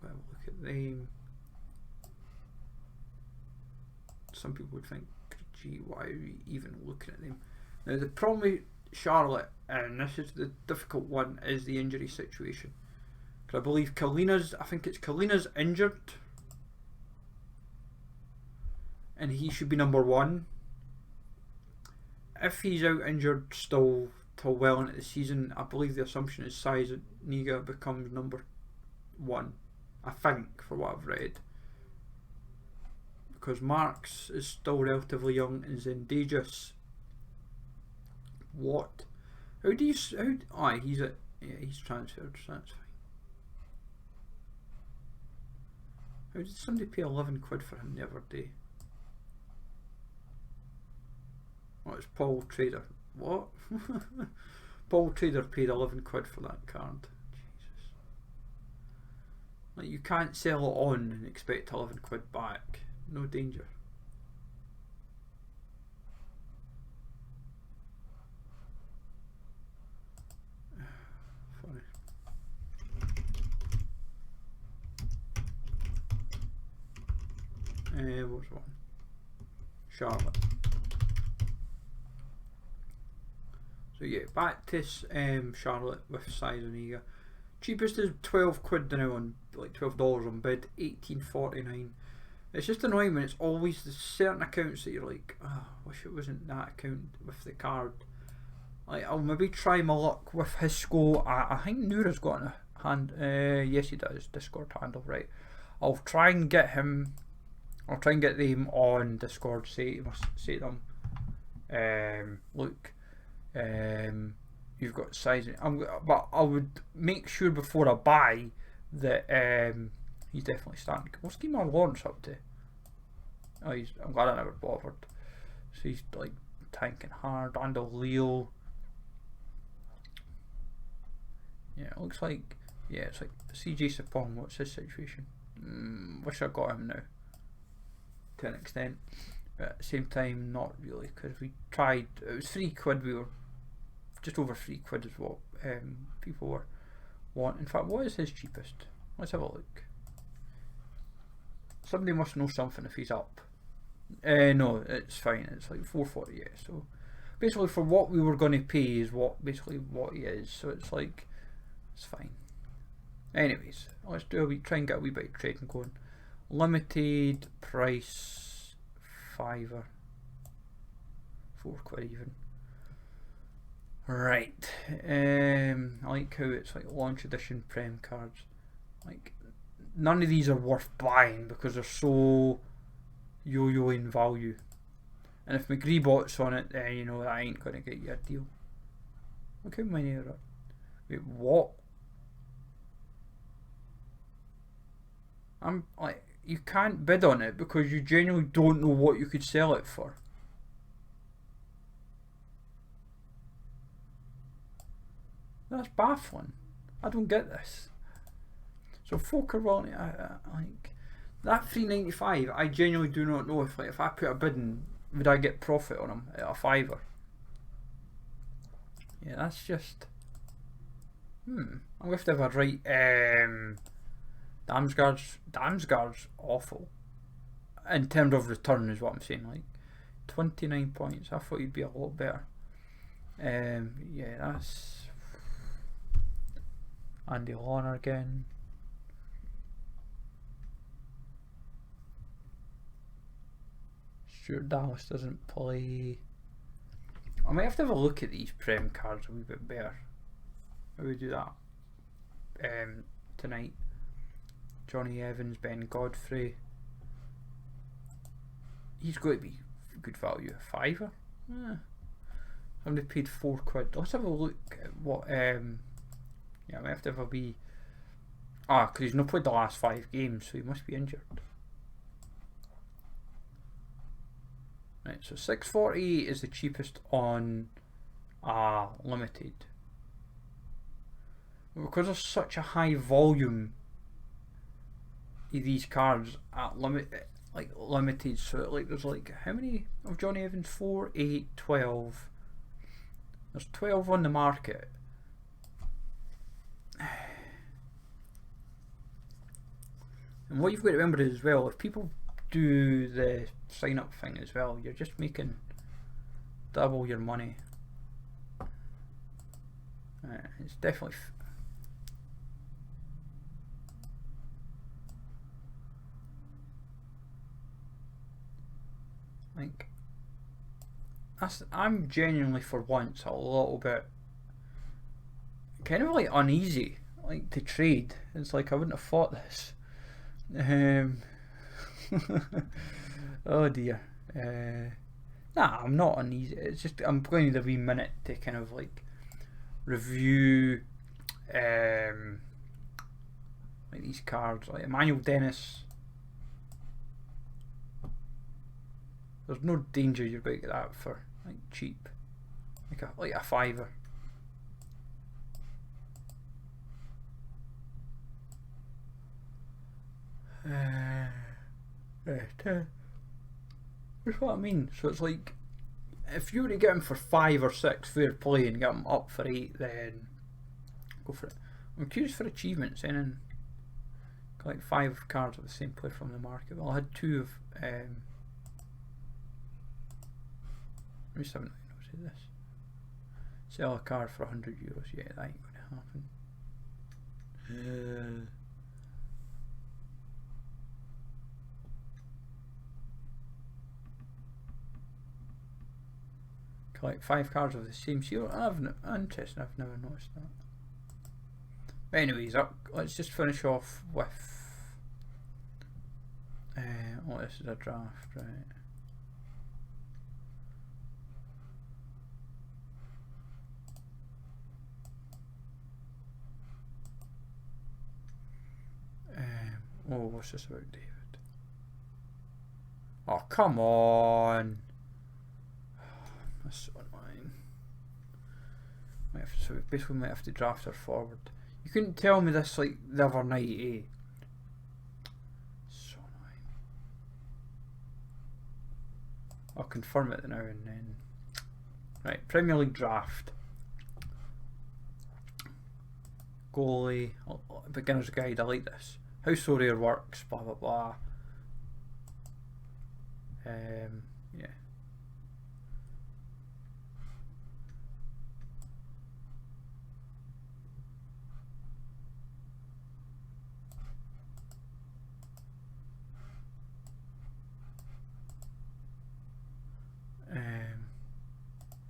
We'll look at them. Some people would think, gee, why are we even looking at them? Now the problem with Charlotte, and this is the difficult one, is the injury situation. Because I believe Kalina's injured, and he should be number 1. If he's out injured still till well into the season, I believe the assumption is Size Niga becomes number 1. I think, for what I've read. Because Marks is still relatively young, and Zendejas. What? How do you? He's transferred, so that's fine. How did somebody pay 11 quid for him the other day? Oh, it's Paul Trader. What? Paul Trader paid 11 quid for that card. Jesus. Like, you can't sell it on and expect 11 quid back. No danger. Funny. What's one? Charlotte. So yeah, back to Charlotte with Size Oniga. Cheapest is 12 quid now on, like $12 on bid, 18.49. It's just annoying when it's always the certain accounts that you're like, oh, I wish it wasn't that account with the card. Like, I'll maybe try my luck with Hisco. I think Noura's got a hand. Yes, he does. Discord handle, right? I'll try and get him. I'll try and get them on Discord. Say to them, look, you've got sizing. But I would make sure before I buy that he's definitely starting. What's Guimar Lawrence up to? Oh, I'm glad I never bothered. So he's like tanking hard. Randall Leo. Yeah, it looks like, yeah, it's like CJ Sapong. What's his situation? Wish I got him now to an extent, but at the same time not really, because we tried. It was 3 quid. We were just over 3 quid is what people were wanting. In fact, what is his cheapest? Let's have a look. Somebody must know something if he's up. No, it's fine. It's like 440. Yeah. So basically, for what we were going to pay is what he is. So it's like, it's fine. Anyways, let's try and get a wee bit of trading going. Limited price $5, 4 quid even. Right. I like how it's like launch edition Prem cards. Like, none of these are worth buying because they're so yo-yo in value. And if McGree bot's on it, then you know that ain't gonna get you a deal. Look how many are. Wait, what? I'm like, you can't bid on it because you genuinely don't know what you could sell it for. That's baffling. I don't get this. So folk are willing to, like that $3.95. I genuinely do not know if I put a bid in, would I get profit on them at a $5? Yeah, that's just. I'm going to have a right. Damsgaard's awful. in terms of return is what I'm saying. Like 29 points. I thought he'd be a lot better. Yeah, that's Andy Lorna again. Stuart Dallas doesn't play. I might have to have a look at these Prem cards a wee bit better. How we do that tonight. Johnny Evans, Ben Godfrey. He's going to be good value. A fiver? Somebody paid £4. Let's have a look at what. Yeah, I might have to have a wee. Because he's not played the last 5 games, so he must be injured. Right, so 640 is the cheapest on limited. Because there's such a high volume of these cards at limited, so like there's like how many of Johnny Evans? 4, 8, 12. There's 12 on the market. And what you've got to remember is as well, if people do the sign up thing as well, you're just making double your money. It's definitely like I'm genuinely for once a little bit kind of like uneasy like to trade. It's like I wouldn't have thought this. Oh dear. Nah, I'm not uneasy. It's just I'm going to the wee minute to kind of like review like these cards, like Emmanuel Dennis. There's no danger you're going to get that for like cheap, like a fiver. That's what I mean. So it's like if you were to get him for 5 or 6, fair play, and get him up for 8, then go for it. I'm curious for achievements, and got like 5 cards of the same player from the market. Well, I had 2 of. Let me just have a note of this. Sell a card for €100. Yeah, that ain't going to happen. Collect 5 cards of the same seal. Interesting, I've never noticed that. But anyways, let's just finish off with. Oh, this is a draft, right? Oh, what's this about David? Oh, come on! That's so annoying. So we basically might have to draft her forward. You couldn't tell me this like the other night, eh? So annoying. I'll confirm it now and then. Right, Premier League draft. Goalie, beginner's guide, I like this. How Sorare works, blah blah blah. Yeah.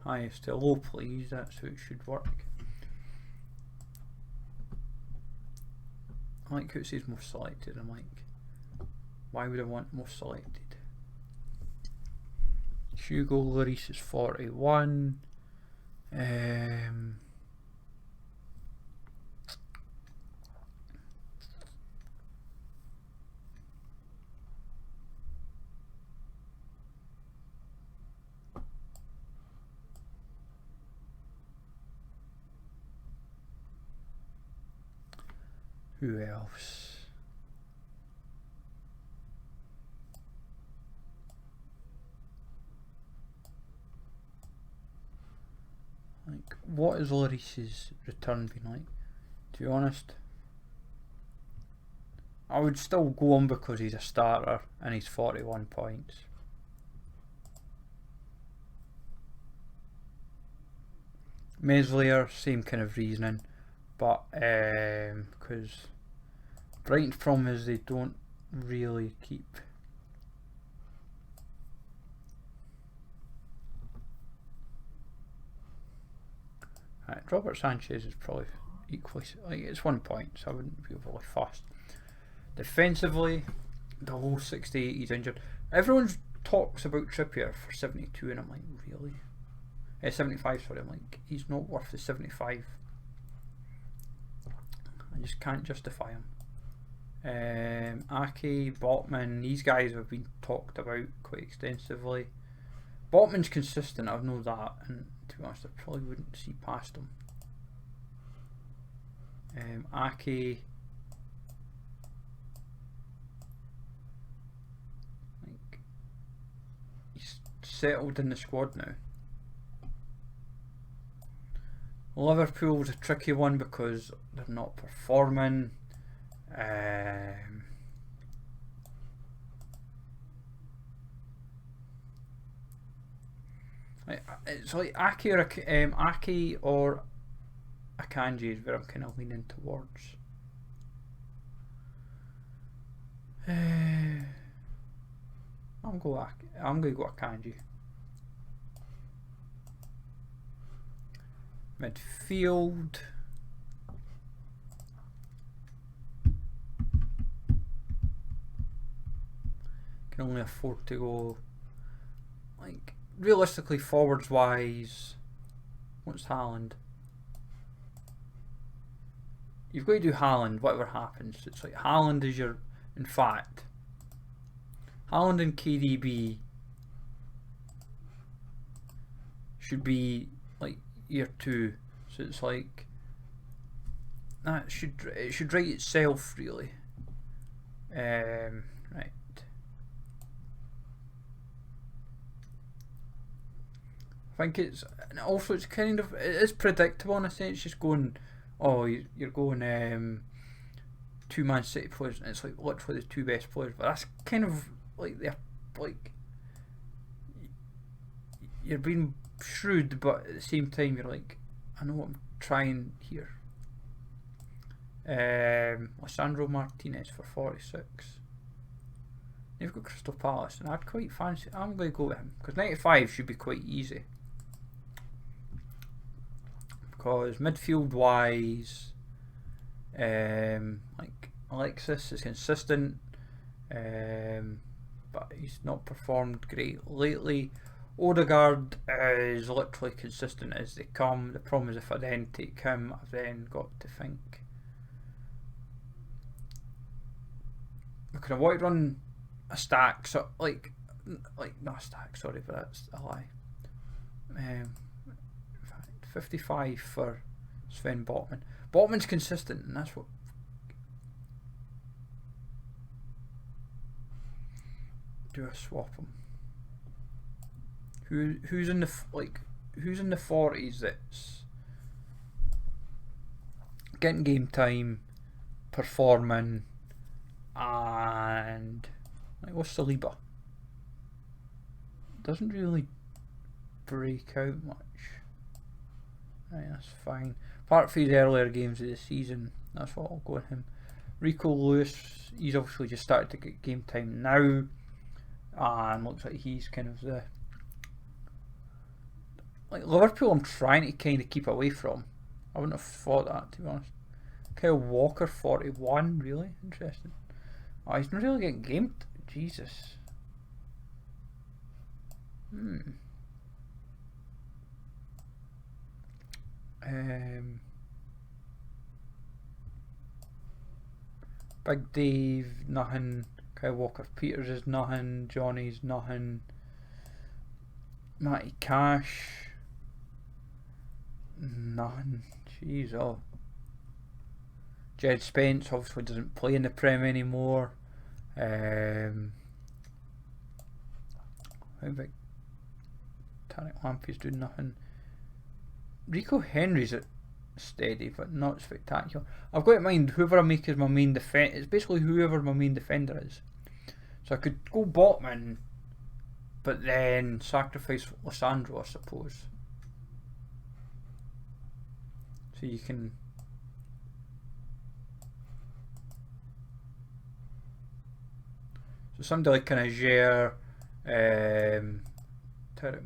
Highest to low, please. That's how it should work. I like how it says most selected. I'm like, why would I want most selected? Hugo Lloris is 41. Who else? Like, what has Lloris's return been like? To be honest, I would still go on because he's a starter and he's 41 points. Meslier, same kind of reasoning, but because Brighton's problem is they don't really keep. Right, Robert Sanchez is probably equally, like, it's 1 point, so I wouldn't be overly fussed. Defensively, the whole 68, he's injured. Everyone talks about Trippier for 72, and I'm like, really? 75, sorry. I'm like, he's not worth the 75. I just can't justify him. Ake, Botman, these guys have been talked about quite extensively. Botman's consistent, I know that, and to be honest, I probably wouldn't see past him. Ake, like, he's settled in the squad now. Liverpool's a tricky one because they're not performing. It's like Ake or Akanji is where I'm kind of leaning towards. I'm going to go Akanji. Midfield. Can only afford to go, like, realistically, forwards wise, what's Haaland? You've got to do Haaland, whatever happens. It's like Haaland is your, in fact, Haaland and KDB should be like year 2. So it's like it should write itself really. Right. I think it's, and also it's kind of, it is predictable in a sense. Just going, oh, you're going 2 Man City players, and it's like literally the 2 best players. But that's kind of like they're like, you're being shrewd, but at the same time you're like, I know what I'm trying here. Lisandro Martinez for 46. You've got Crystal Palace, and I'd quite fancy. I'm going to go with him because 95 should be quite easy. Because midfield wise, like Alexis is consistent, but he's not performed great lately. Odegaard is literally consistent as they come. The problem is if I then take him, I've then got to think, because I want to run a stack, so like not a stack, sorry, but that's a lie. 55 for Sven Botman. Botman's consistent, and that's what. Do I swap him? Who's in the who's in the 40s that's getting game time, performing, and like, what's Saliba? Doesn't really break out much. Right, that's fine. Apart from his earlier games of the season, that's what I'll go with him. Rico Lewis, he's obviously just started to get game time now, and looks like he's kind of the, like, Liverpool I'm trying to kind of keep away from. I wouldn't have thought that, to be honest. Kyle Walker 41, really interesting. Oh, he's not really getting game. Jesus. Big Dave, nothing. Kyle Walker Peters is nothing. Johnny's nothing. Matty Cash, nothing. Jeez, oh. Jed Spence obviously doesn't play in the Prem anymore. How about Tarek Lampy's doing nothing. Rico Henry's at steady, but not spectacular. I've got in mind whoever I make as my main defender. It's basically whoever my main defender is. So I could go Botman, but then sacrifice Lissandro, I suppose. So you can. So somebody like kind of Jair, Tarek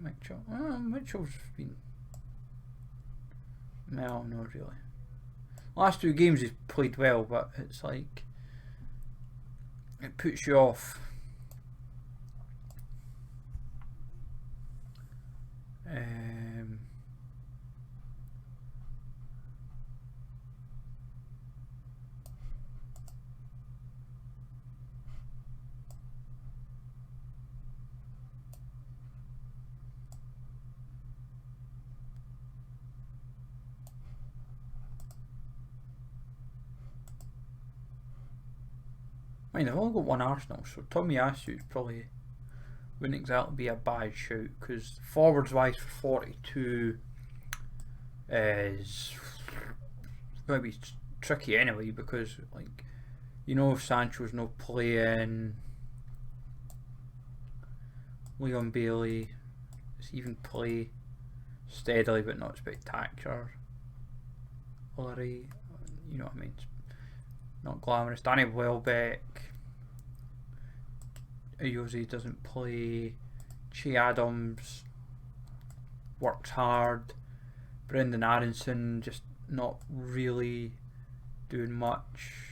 Mitchell. Mitchell's been. No, not really. Last 2 games he's played well, but it's like it puts you off. I mean, I've only got one Arsenal, so Tommy Asu probably wouldn't exactly be a bad shout, because forwards wise for 42 is going to be tricky anyway, because like, you know, if Sancho's not playing, Leon Bailey does he even play steadily but not spectacular. Alright, you know what I mean, not glamorous. Danny Welbeck, Ayoze doesn't play. Che Adams works hard. Brendan Aronson just not really doing much.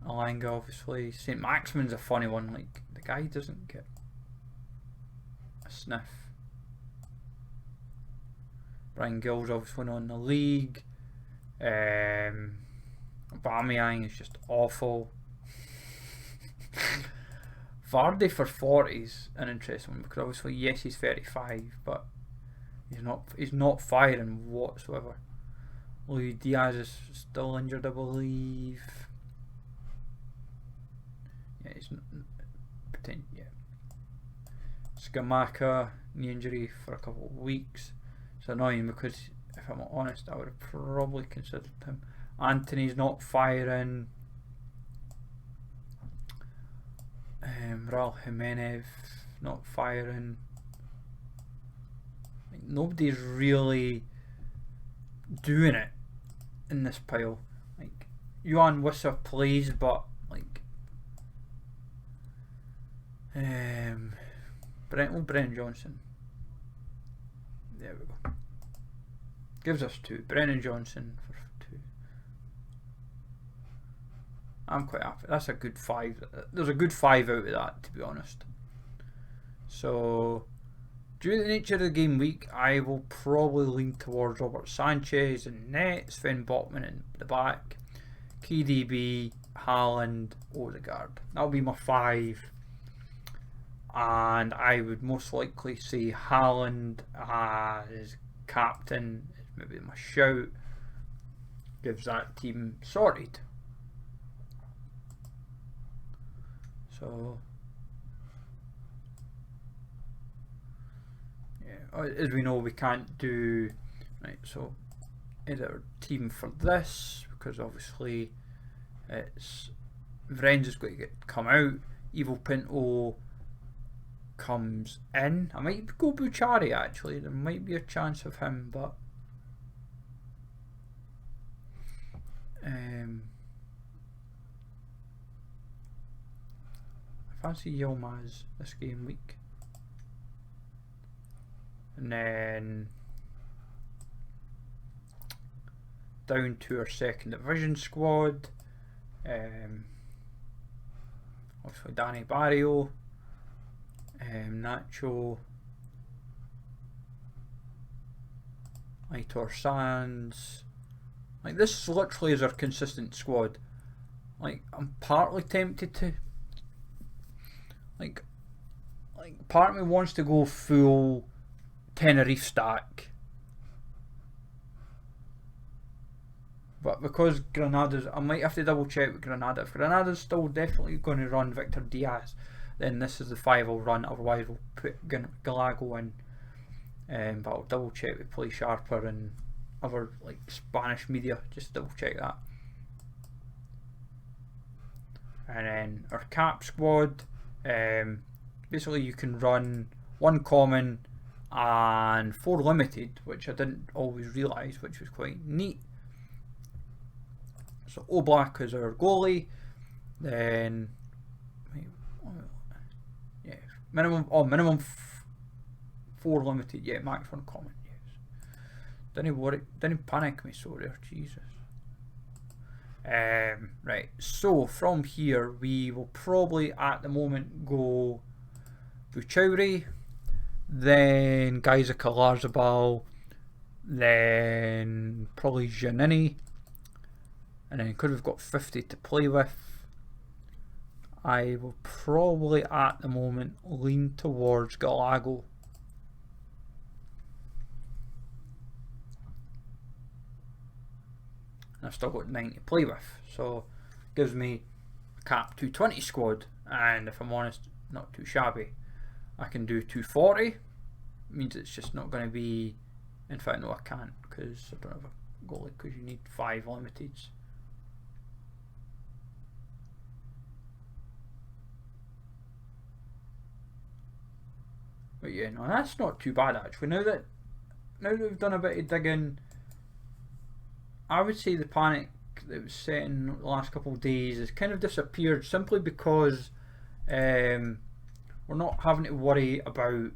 Alanga obviously. St. Maximin's a funny one, like the guy doesn't get a sniff. Brian Gill's obviously not in the league. Aubameyang is just awful. Vardy for 40 is an interesting one, because obviously yes he's 35, but he's not firing whatsoever. Luis Diaz is still injured, I believe. Yeah, he's Scamacca, knee injury for a couple of weeks. It's annoying because if I'm honest, I would have probably considered him. Anthony's not firing. Raul Jimenez not firing. Like, nobody's really doing it in this pile. Like, Johan Wissa plays, but like Brennan Johnson. There we go. Gives us 2. Brennan Johnson for 2. I'm quite happy. That's a good 5. There's a good 5 out of that, to be honest. So, due to the nature of the game week, I will probably lean towards Robert Sanchez in net, Sven Botman in the back, KDB, Haaland, Odegaard. That'll be my 5. And I would most likely say Haaland as captain is maybe my shout. Gives that team sorted. So yeah, as we know, we can't do right. So edit our team for this, because obviously it's Vren's going to come out. Evil Pinto comes in. I might go Buchari actually. There might be a chance of him, but I fancy Yilmaz this game week. And then down to our second division squad. Obviously Danny Barrio, Nacho, Aitor Sands. Like, this literally is our consistent squad. Like, I'm partly tempted to like part of me wants to go full Tenerife stack, but because Granada's, I might have to double check with Granada. If Granada's still definitely going to run Victor Diaz, then this is the 5 I'll run. Otherwise we'll put Galago in. but I'll double check with Play Sharper and other like Spanish media, just double check that. And then our cap squad, basically you can run 1 common and 4 limited, which I didn't always realise, which was quite neat. So Oblak is our goalie, then yeah, minimum 4 limited, yeah, max 1 common, yes. Didn't panic me so there, Jesus. Right, so from here we will probably at the moment go Buchauri, then Geyser Larzabal, then probably Giannini, and then because we've got 50 to play with, I will probably at the moment lean towards Galago. I've still got 9 to play with, so gives me a cap 220 squad, and if I'm honest, not too shabby. I can do 240, means it's just not going to be, in fact no I can't, because I don't have a goalie, because you need 5 limiteds. But yeah, no, that's not too bad actually. Now that we've done a bit of digging, I would say the panic that was set in the last couple of days has kind of disappeared, simply because we're not having to worry about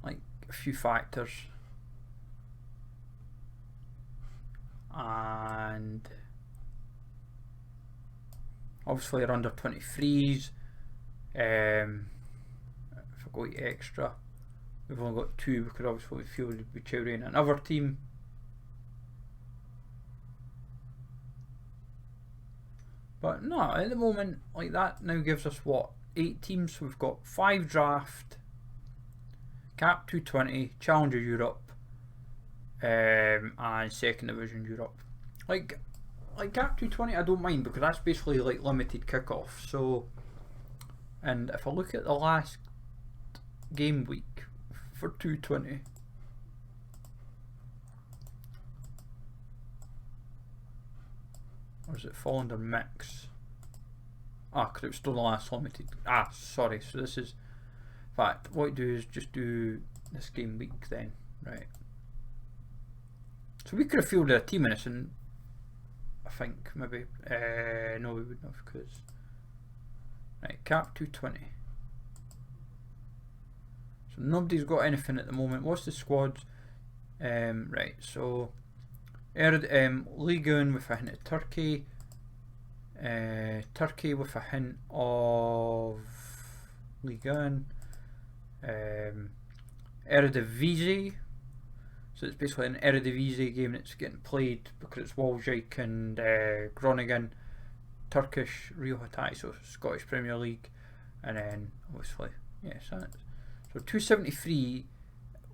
like a few factors, and obviously our under 23s. If I go to extra, we've only got 2 because obviously we fielded Buchauri in another team. But no, at the moment, like that now gives us what, 8 teams. So we've got 5 draft, cap 220, Challenger Europe, and Second Division Europe. Like cap 220, I don't mind because that's basically like limited kickoff. So, and if I look at the last game week for 220, or does it fall under mix? Ah, because it was still the last limited. Ah, sorry. So this is, in fact, what I do is just do this game week then, right? So we could have fielded a team in this, and I think maybe no, we wouldn't have, because right, cap 220. So nobody's got anything at the moment. What's the squads? Right, so Ligue 1 with a hint of Turkey, Turkey with a hint of Ligue 1, Eredivisie. So it's basically an Eredivisie game that's getting played because it's Waalwijk and Groningen, Turkish Real Hatay, so Scottish Premier League, and then obviously, yeah, so 273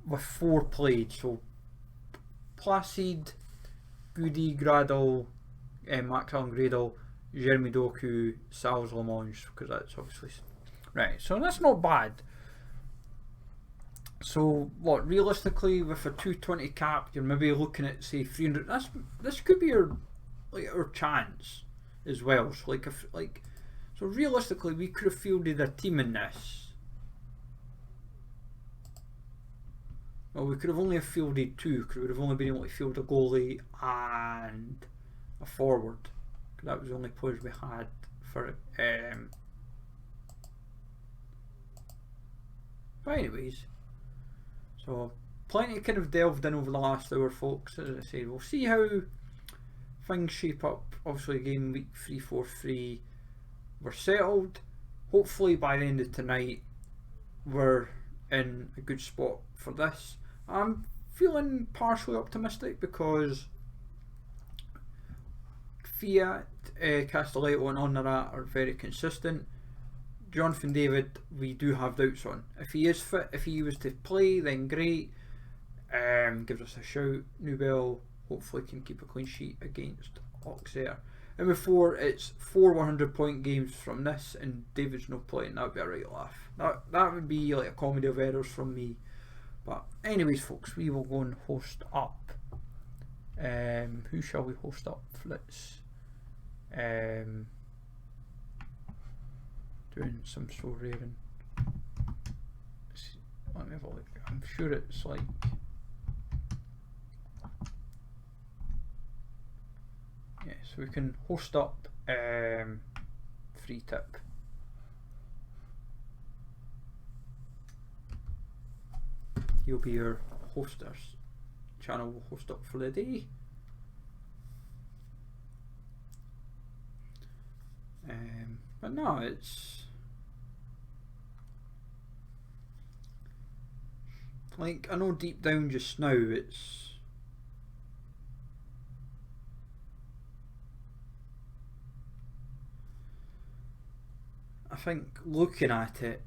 with 4 played. So Placid, Goody, Gradle, Max Allen Gradle, Jeremy Doku, Sal's Lamonge, because that's obviously right. So that's not bad. So what, realistically, with a 220 cap, you're maybe looking at say 300. This could be our chance as well. So so realistically, we could have fielded a team in this. Well, we could have only fielded 2 because we would have only been able to field a goalie and a forward. That was the only players we had for it. But anyways, so plenty kind of delved in over the last hour, folks. As I said, we'll see how things shape up. Obviously, game week 3-4-3, we're settled. Hopefully by the end of tonight, we're in a good spot for this. I'm feeling partially optimistic because Fiat, Castelletto and Honorat are very consistent. Jonathan David, we do have doubts on. If he is fit, if he was to play, then great. Gives us a shout. Newbell hopefully can keep a clean sheet against Auxerre. And before it's 4 100-point games from this, and David's not playing, that would be a right laugh. That would be like a comedy of errors from me. But anyways, folks, we will go and host up. Who shall we host up? Let's doing some Sorare. Let me have a look. I'm sure it's like yeah, so we can host up free tip. He'll be your hosters. Channel will host up for the day. But no, it's like, I know deep down just now it's I think looking at it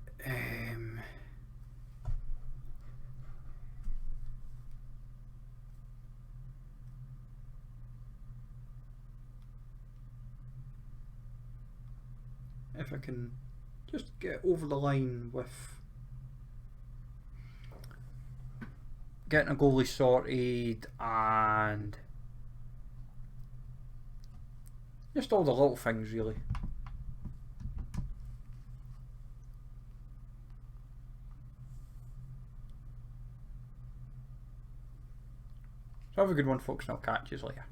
if I can just get over the line with getting a goalie sorted and just all the little things really. So have a good one, folks, and I'll catch you later.